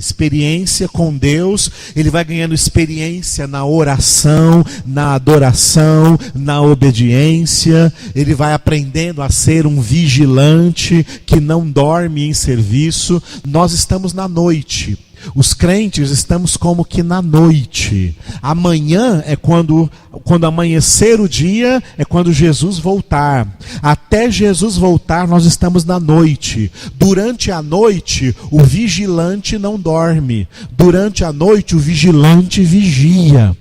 com Deus, ele vai ganhando experiência na oração, na adoração, na obediência, ele vai aprendendo a ser um vigilante que não dorme em serviço. Nós estamos na noite. Os crentes estamos como que na noite. Amanhã é quando amanhecer o dia, é quando Jesus voltar. Até Jesus voltar, nós estamos na noite. Durante a noite, o vigilante não dorme. Durante a noite, o vigilante vigia.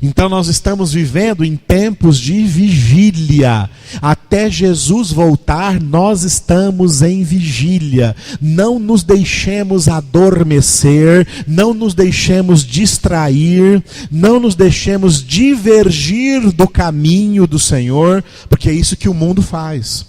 Então nós estamos vivendo em tempos de vigília. Até Jesus voltar, nós estamos em vigília. Não nos deixemos adormecer, não nos deixemos distrair, não nos deixemos divergir do caminho do Senhor, porque é isso que o mundo faz.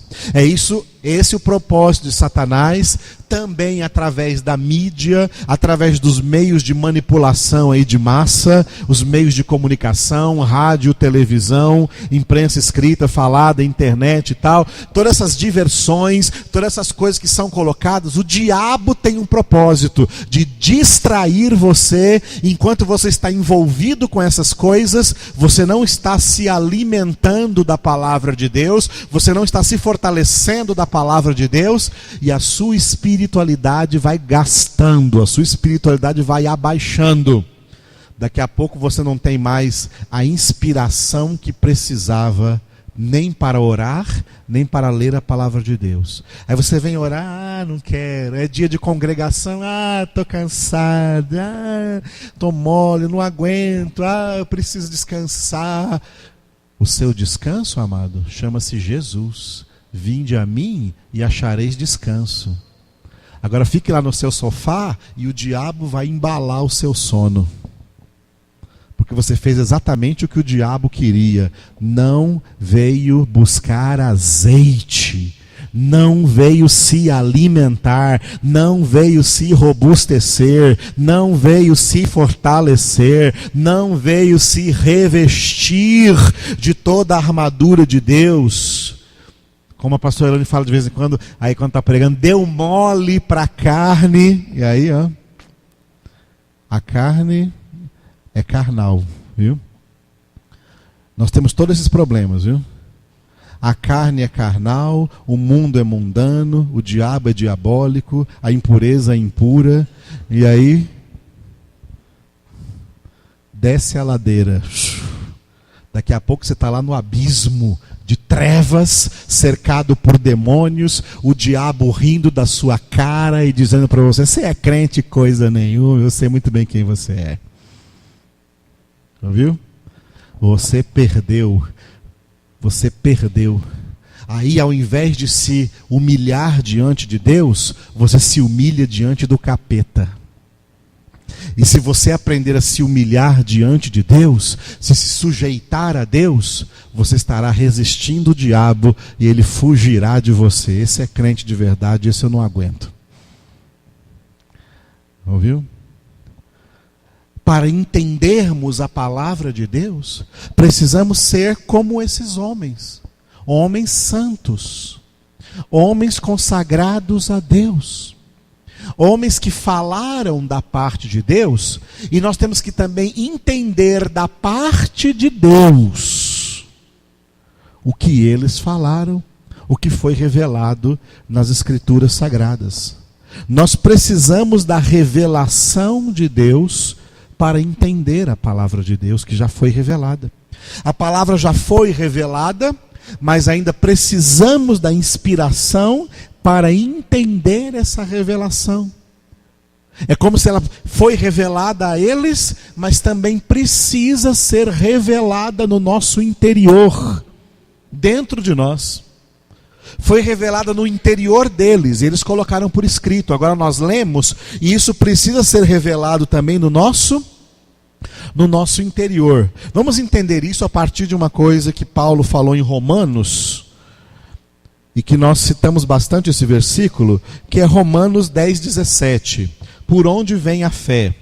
Esse é o propósito de Satanás, também através da mídia, através dos meios de manipulação aí de massa, os meios de comunicação, rádio, televisão, imprensa escrita, falada, internet e tal, todas essas diversões, todas essas coisas que são colocadas, o diabo tem um propósito de distrair você. Enquanto você está envolvido com essas coisas, você não está se alimentando da palavra de Deus, você não está se fortalecendo da palavra de Deus, e a sua espiritualidade vai gastando, a sua espiritualidade vai abaixando. Daqui a pouco você não tem mais a inspiração que precisava, nem para orar, nem para ler a palavra de Deus. Aí você vem orar, não quero, é dia de congregação, estou cansado, estou mole, não aguento, eu preciso descansar. O seu descanso, amado, chama-se Jesus. Vinde a mim e achareis descanso. Agora fique lá no seu sofá e o diabo vai embalar o seu sono. Porque você fez exatamente o que o diabo queria. Não veio buscar azeite. Não veio se alimentar, não veio se robustecer, não veio se fortalecer, não veio se revestir de toda a armadura de Deus. Como a pastora Elane fala de vez em quando, aí quando está pregando, deu mole para a carne, e aí, a carne é carnal, viu? Nós temos todos esses problemas, viu? A carne é carnal, o mundo é mundano, o diabo é diabólico, a impureza é impura, e aí desce a ladeira. Daqui a pouco você está lá no abismo de trevas, cercado por demônios, o diabo rindo da sua cara e dizendo para você é crente coisa nenhuma, eu sei muito bem quem você é. Ouviu? Você perdeu. Aí, ao invés de se humilhar diante de Deus, você se humilha diante do capeta. E se você aprender a se humilhar diante de Deus, se sujeitar a Deus, você estará resistindo o diabo e ele fugirá de você. Esse é crente de verdade, esse eu não aguento. Ouviu? Para entendermos a palavra de Deus, precisamos ser como esses homens. Homens santos. Homens consagrados a Deus. Homens que falaram da parte de Deus, e nós temos que também entender da parte de Deus o que eles falaram, o que foi revelado nas Escrituras Sagradas. Nós precisamos da revelação de Deus para entender a palavra de Deus que já foi revelada. A palavra já foi revelada, mas ainda precisamos da inspiração para entender essa revelação. É como se ela foi revelada a eles, mas também precisa ser revelada no nosso interior, dentro de nós. Foi revelada no interior deles, e eles colocaram por escrito. Agora nós lemos, e isso precisa ser revelado também no nosso interior. Vamos entender isso a partir de uma coisa que Paulo falou em Romanos, e que nós citamos bastante esse versículo, que é Romanos 10:17. Por onde vem a fé?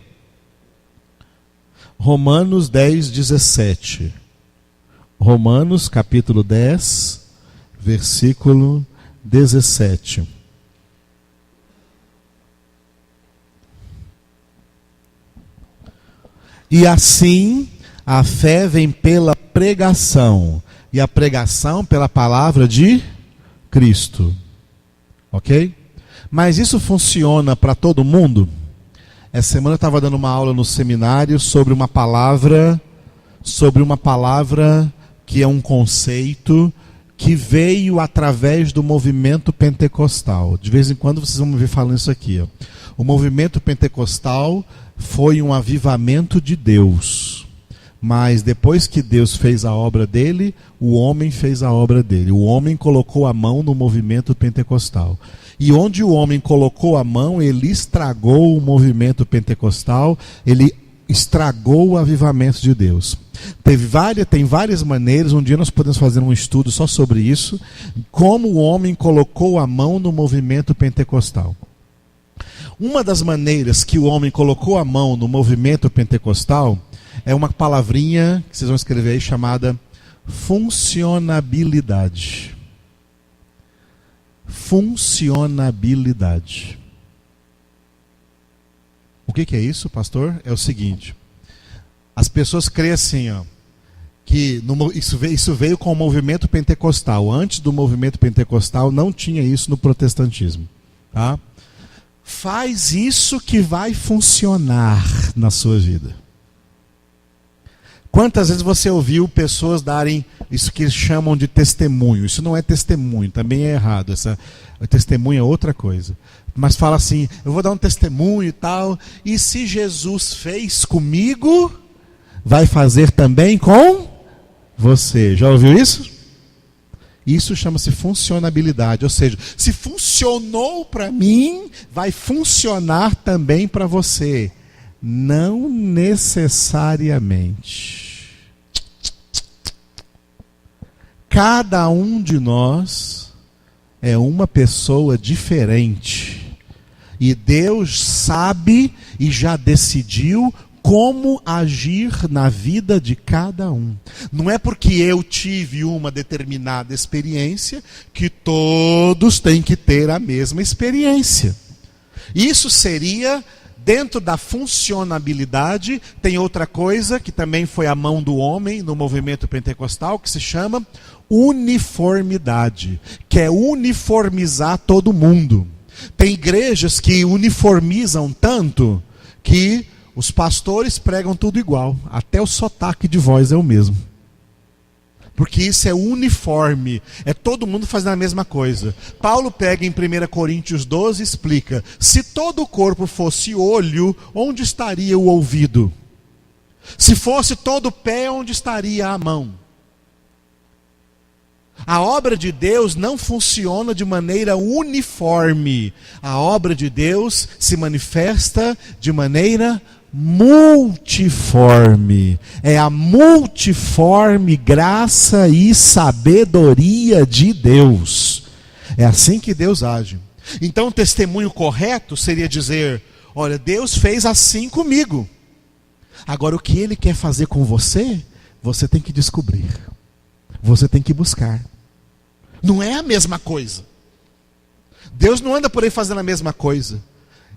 Romanos 10:17. Romanos capítulo 10, versículo 17. E assim a fé vem pela pregação, e a pregação pela palavra de Cristo. Ok? Mas isso funciona para todo mundo? Essa semana eu estava dando uma aula no seminário sobre uma palavra que é um conceito que veio através do movimento pentecostal. De vez em quando vocês vão me ver falando isso aqui. Ó. O movimento pentecostal foi um avivamento de Deus. Mas depois que Deus fez a obra dele, o homem fez a obra dele. O homem colocou a mão no movimento pentecostal. E onde o homem colocou a mão, ele estragou o movimento pentecostal, ele estragou o avivamento de Deus. Tem várias maneiras, um dia nós podemos fazer um estudo só sobre isso, como o homem colocou a mão no movimento pentecostal. Uma das maneiras que o homem colocou a mão no movimento pentecostal é uma palavrinha que vocês vão escrever aí chamada funcionabilidade. Funcionabilidade. O que é isso, pastor? É o seguinte: as pessoas creem assim, ó, que isso veio com o movimento pentecostal. Antes do movimento pentecostal não tinha isso no protestantismo. Tá? Faz isso que vai funcionar na sua vida. Quantas vezes você ouviu pessoas darem isso que eles chamam de testemunho? Isso não é testemunho, também é errado. Testemunho é outra coisa. Mas fala assim, eu vou dar um testemunho e tal, e se Jesus fez comigo, vai fazer também com você. Já ouviu isso? Isso chama-se funcionabilidade, ou seja, se funcionou para mim, vai funcionar também para você. Não necessariamente. Cada um de nós é uma pessoa diferente. E Deus sabe e já decidiu como agir na vida de cada um. Não é porque eu tive uma determinada experiência que todos têm que ter a mesma experiência. Isso seria... Dentro da funcionabilidade, tem outra coisa que também foi a mão do homem no movimento pentecostal, que se chama uniformidade, que é uniformizar todo mundo. Tem igrejas que uniformizam tanto que os pastores pregam tudo igual, até o sotaque de voz é o mesmo. Porque isso é uniforme, é todo mundo fazendo a mesma coisa. Paulo pega em 1 Coríntios 12 e explica: se todo o corpo fosse olho, onde estaria o ouvido? Se fosse todo o pé, onde estaria a mão? A obra de Deus não funciona de maneira uniforme. A obra de Deus se manifesta de maneira multiforme. É a multiforme graça e sabedoria de Deus. É assim que Deus age. Então o testemunho correto seria dizer: olha, Deus fez assim comigo. Agora o que Ele quer fazer com você, você tem que descobrir. Você tem que buscar. Não é a mesma coisa. Deus não anda por aí fazendo a mesma coisa.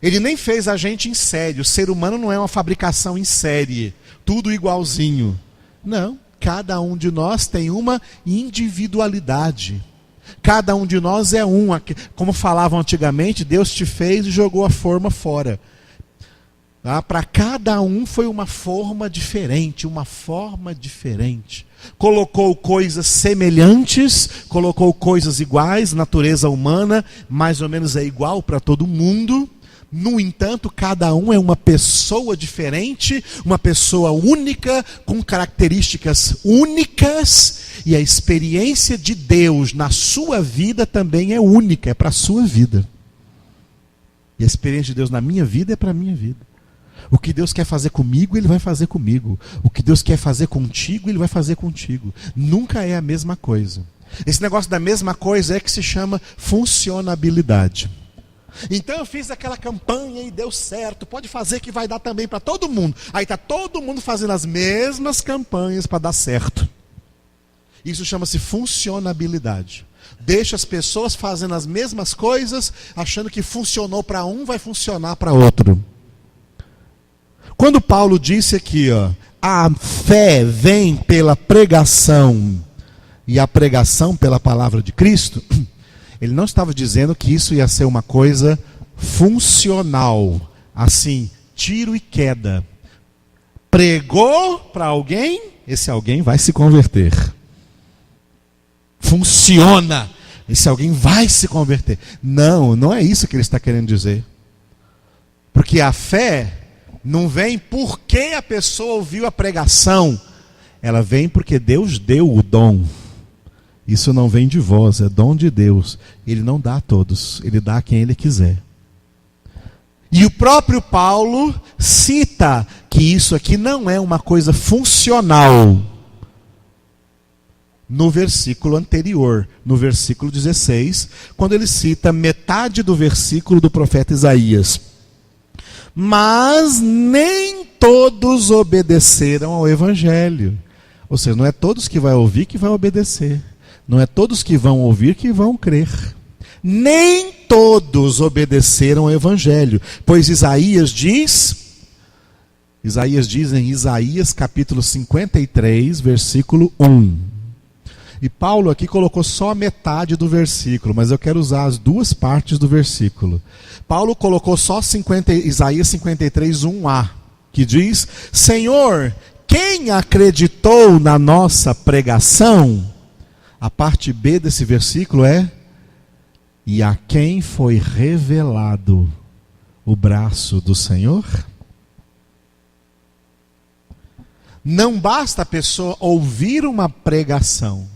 Ele nem fez a gente em série. O ser humano não é uma fabricação em série. Tudo igualzinho. Não. Cada um de nós tem uma individualidade. Cada um de nós é um. Como falavam antigamente, Deus te fez e jogou a forma fora. Para cada um foi uma forma diferente. Uma forma diferente. Colocou coisas semelhantes, colocou coisas iguais, natureza humana, mais ou menos é igual para todo mundo. No entanto, cada um é uma pessoa diferente, uma pessoa única, com características únicas, e a experiência de Deus na sua vida também é única, é para a sua vida. E a experiência de Deus na minha vida é para a minha vida. O que Deus quer fazer comigo, Ele vai fazer comigo. O que Deus quer fazer contigo, Ele vai fazer contigo. Nunca é a mesma coisa. Esse negócio da mesma coisa é que se chama funcionabilidade. Então eu fiz aquela campanha e deu certo. Pode fazer que vai dar também para todo mundo. Aí está todo mundo fazendo as mesmas campanhas para dar certo. Isso chama-se funcionabilidade. Deixa as pessoas fazendo as mesmas coisas, achando que funcionou para um, vai funcionar para outro. Quando Paulo disse aqui, a fé vem pela pregação e a pregação pela palavra de Cristo, ele não estava dizendo que isso ia ser uma coisa funcional, assim, tiro e queda. Pregou para alguém, esse alguém vai se converter. Funciona, esse alguém vai se converter. Não, não é isso que ele está querendo dizer. Porque a fé não vem porque a pessoa ouviu a pregação. Ela vem porque Deus deu o dom. Isso não vem de vós, é dom de Deus. Ele não dá a todos, Ele dá a quem Ele quiser. E o próprio Paulo cita que isso aqui não é uma coisa funcional. No versículo anterior, no versículo 16, quando ele cita metade do versículo do profeta Isaías. Mas nem todos obedeceram ao Evangelho. Ou seja, não é todos que vai ouvir que vai obedecer. Não é todos que vão ouvir que vão crer. Nem todos obedeceram ao Evangelho. Pois Isaías diz em Isaías capítulo 53, versículo 1. E Paulo aqui colocou só a metade do versículo, mas eu quero usar as duas partes do versículo. Paulo colocou só Isaías 53, 1a, que diz: Senhor, quem acreditou na nossa pregação? A parte B desse versículo é: e a quem foi revelado o braço do Senhor? Não basta a pessoa ouvir uma pregação.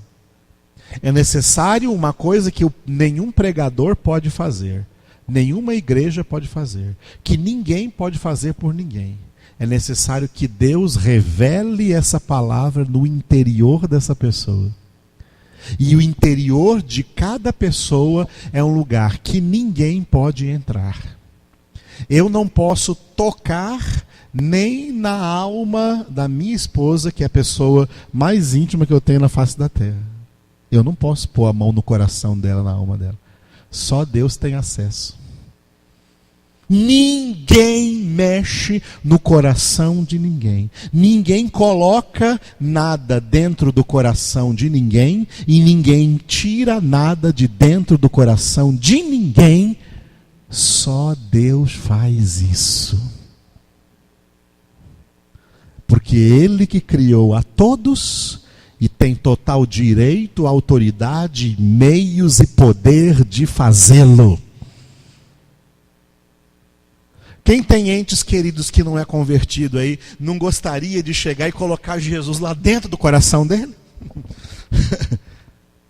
É necessário uma coisa que nenhum pregador pode fazer, nenhuma igreja pode fazer, que ninguém pode fazer por ninguém. É necessário que Deus revele essa palavra no interior dessa pessoa. E o interior de cada pessoa é um lugar que ninguém pode entrar. Eu não posso tocar nem na alma da minha esposa, que é a pessoa mais íntima que eu tenho na face da terra. Eu não posso pôr a mão no coração dela, na alma dela. Só Deus tem acesso. Ninguém mexe no coração de ninguém. Ninguém coloca nada dentro do coração de ninguém. E ninguém tira nada de dentro do coração de ninguém. Só Deus faz isso. Porque Ele que criou a todos e tem total direito, autoridade, meios e poder de fazê-lo. Quem tem entes queridos que não é convertido aí, não gostaria de chegar e colocar Jesus lá dentro do coração dele?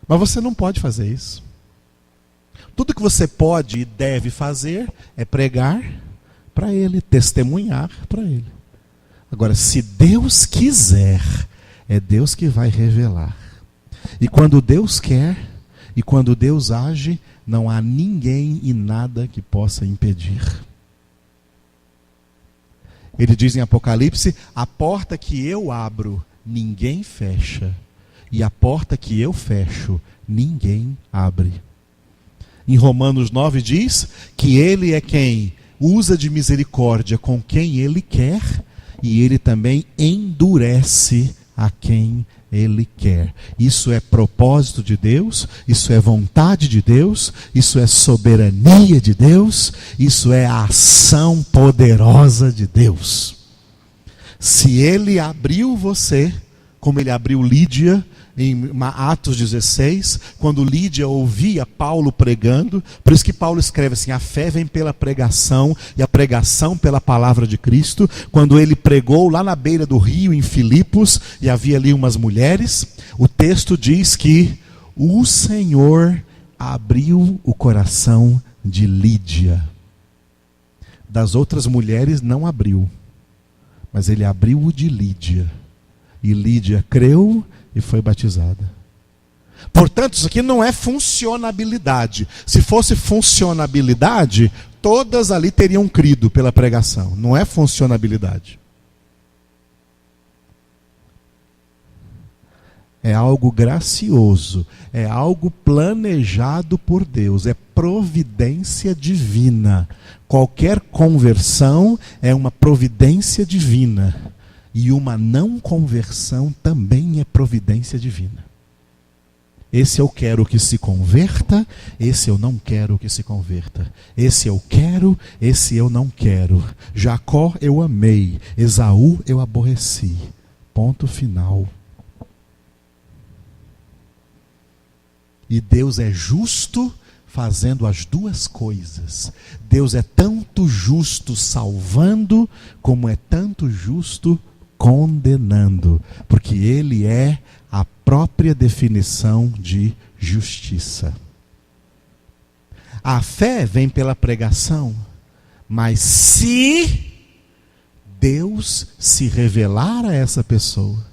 Mas você não pode fazer isso. Tudo que você pode e deve fazer é pregar para ele, testemunhar para ele. Agora, se Deus quiser, é Deus que vai revelar. E quando Deus quer, e quando Deus age, não há ninguém e nada que possa impedir. Ele diz em Apocalipse: a porta que eu abro, ninguém fecha. E a porta que eu fecho, ninguém abre. Em Romanos 9 diz que Ele é quem usa de misericórdia com quem Ele quer, e Ele também endurece a quem Ele quer. Isso é propósito de Deus, isso é vontade de Deus, isso é soberania de Deus, isso é a ação poderosa de Deus. Se Ele abriu você, como Ele abriu Lídia, em Atos 16, quando Lídia ouvia Paulo pregando, por isso que Paulo escreve assim: a fé vem pela pregação, e a pregação pela palavra de Cristo. Quando ele pregou lá na beira do rio, em Filipos, e havia ali umas mulheres, o texto diz que o Senhor abriu o coração de Lídia. Das outras mulheres não abriu, mas ele abriu o de Lídia. E Lídia creu e foi batizada. Portanto, isso aqui não é funcionabilidade. Se fosse funcionabilidade, todas ali teriam crido pela pregação. Não é funcionabilidade. É algo gracioso, é algo planejado por Deus, é providência divina. Qualquer conversão é uma providência divina. E uma não conversão também é providência divina. Esse eu quero que se converta, esse eu não quero que se converta. Esse eu quero, esse eu não quero. Jacó eu amei, Esaú eu aborreci. Ponto final. E Deus é justo fazendo as duas coisas. Deus é tanto justo salvando, como é tanto justo condenando, porque Ele é a própria definição de justiça. A fé vem pela pregação, mas se Deus se revelar a essa pessoa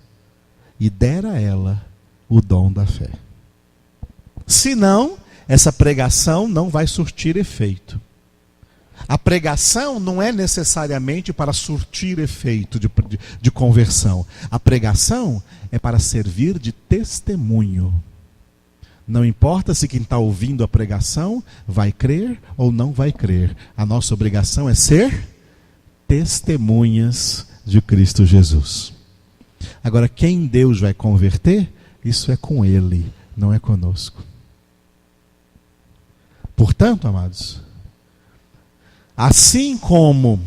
e der a ela o dom da fé. Senão, essa pregação não vai surtir efeito. A pregação não é necessariamente para surtir efeito de conversão. A pregação é para servir de testemunho. Não importa se quem está ouvindo a pregação vai crer ou não vai crer. A nossa obrigação é ser testemunhas de Cristo Jesus. Agora, quem Deus vai converter, isso é com Ele, não é conosco. Portanto, amados, assim como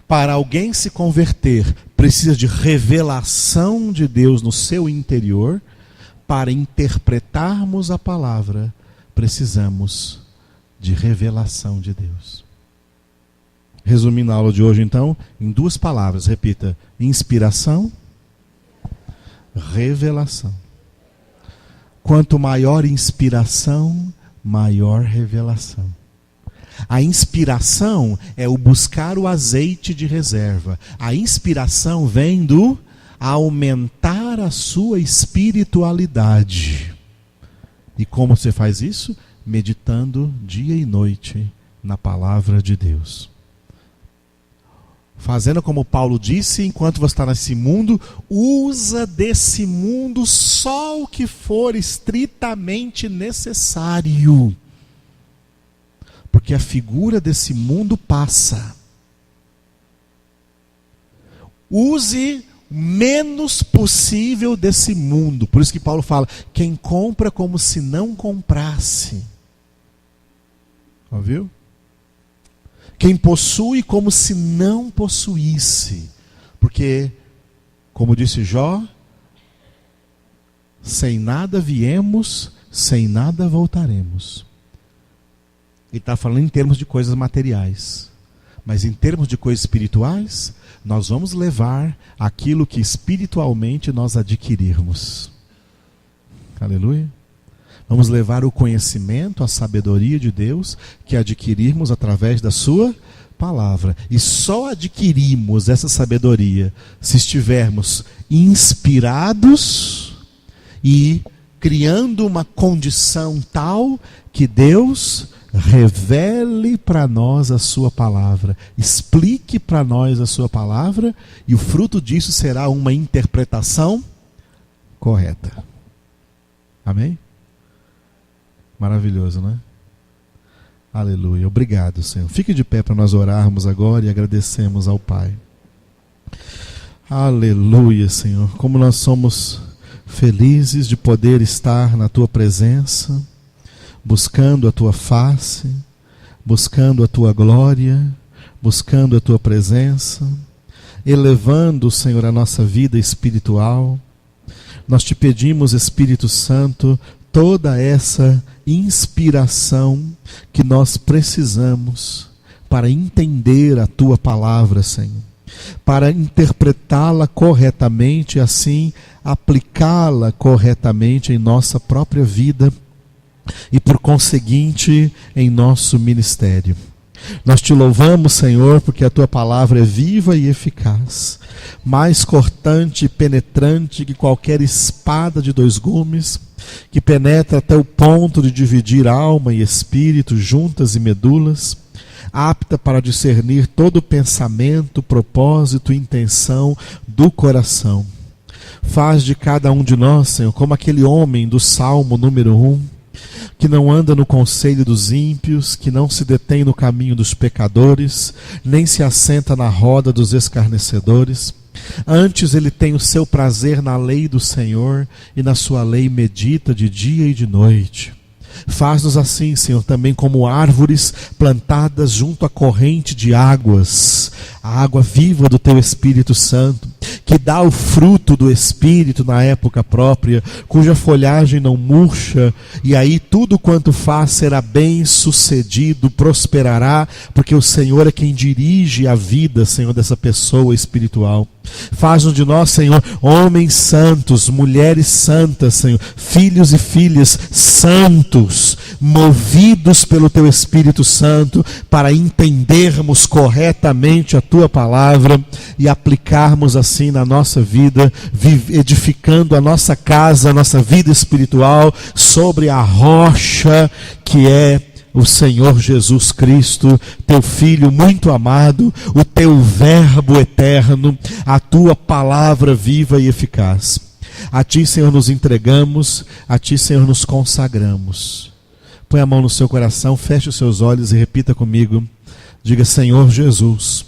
para alguém se converter precisa de revelação de Deus no seu interior, para interpretarmos a palavra precisamos de revelação de Deus. Resumindo a aula de hoje então, em duas palavras, repita: inspiração, revelação. Quanto maior inspiração, maior revelação. A inspiração é o buscar o azeite de reserva. A inspiração vem do aumentar a sua espiritualidade. E como você faz isso? Meditando dia e noite na palavra de Deus. Fazendo como Paulo disse: enquanto você está nesse mundo, usa desse mundo só o que for estritamente necessário. Porque a figura desse mundo passa. Use o menos possível desse mundo. Por isso que Paulo fala: quem compra como se não comprasse. Ouviu? Quem possui como se não possuísse. Porque, como disse Jó, sem nada viemos, sem nada voltaremos. Ele está falando em termos de coisas materiais. Mas em termos de coisas espirituais, nós vamos levar aquilo que espiritualmente nós adquirirmos. Aleluia. Vamos levar o conhecimento, a sabedoria de Deus que adquirirmos através da sua palavra. E só adquirimos essa sabedoria se estivermos inspirados e criando uma condição tal que Deus revele para nós a sua palavra, explique para nós a sua palavra, e o fruto disso será uma interpretação correta. Amém? Maravilhoso, né? Aleluia. Obrigado, Senhor. Fique de pé para nós orarmos agora e agradecemos ao Pai. Aleluia, Senhor. Como nós somos felizes de poder estar na Tua presença, buscando a Tua face, buscando a Tua glória, buscando a Tua presença, elevando, Senhor, a nossa vida espiritual. Nós te pedimos, Espírito Santo, toda essa inspiração que nós precisamos para entender a Tua palavra, Senhor, para interpretá-la corretamente e assim aplicá-la corretamente em nossa própria vida e por conseguinte em nosso ministério. Nós te louvamos, Senhor, porque a Tua palavra é viva e eficaz, mais cortante e penetrante que qualquer espada de 2 gumes, que penetra até o ponto de dividir alma e espírito, juntas e medulas, apta para discernir todo pensamento, propósito e intenção do coração. Faz de cada um de nós, Senhor, como aquele homem do Salmo número 1, que não anda no conselho dos ímpios, que não se detém no caminho dos pecadores, nem se assenta na roda dos escarnecedores. Antes ele tem o seu prazer na lei do Senhor, e na sua lei medita de dia e de noite. Faz-nos assim, Senhor, também como árvores plantadas junto à corrente de águas, a água viva do Teu Espírito Santo, que dá o fruto do Espírito na época própria, cuja folhagem não murcha, e aí tudo quanto faz será bem sucedido, prosperará, porque o Senhor é quem dirige a vida, Senhor, dessa pessoa espiritual. Faz-nos de nós, Senhor, homens santos, mulheres santas, Senhor, filhos e filhas santos, movidos pelo Teu Espírito Santo, para entendermos corretamente a Tua palavra e aplicarmos assim na nossa vida, edificando a nossa casa, a nossa vida espiritual, sobre a rocha que é o Senhor Jesus Cristo, Teu Filho muito amado, o Teu Verbo eterno, a Tua palavra viva e eficaz. A Ti, Senhor, nos entregamos, a Ti, Senhor, nos consagramos. Põe a mão no seu coração, feche os seus olhos e repita comigo. Diga: Senhor Jesus,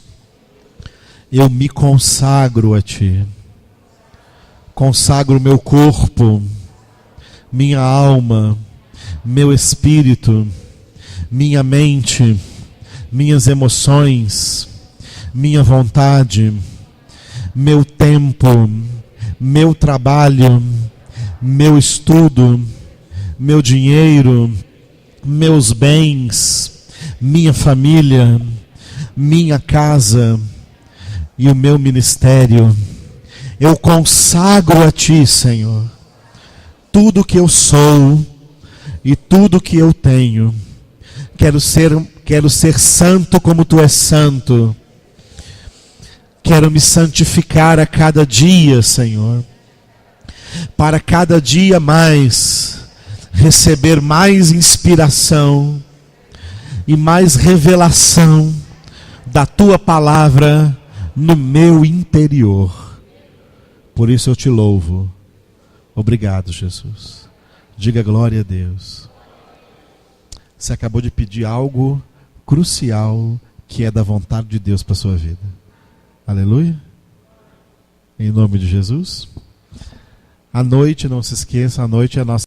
eu me consagro a Ti. Consagro meu corpo, minha alma, meu espírito, minha mente, minhas emoções, minha vontade, meu tempo, meu trabalho, meu estudo, meu dinheiro, meus bens, minha família, minha casa e o meu ministério. Eu consagro a Ti, Senhor, tudo que eu sou e tudo que eu tenho. Quero ser santo como Tu és santo. Quero me santificar a cada dia, Senhor, para cada dia mais receber mais inspiração e mais revelação da Tua palavra no meu interior. Por isso eu Te louvo. Obrigado, Jesus. Diga glória a Deus. Você acabou de pedir algo crucial que é da vontade de Deus para a sua vida. Aleluia. Em nome de Jesus. À noite, não se esqueça, à noite é a nossa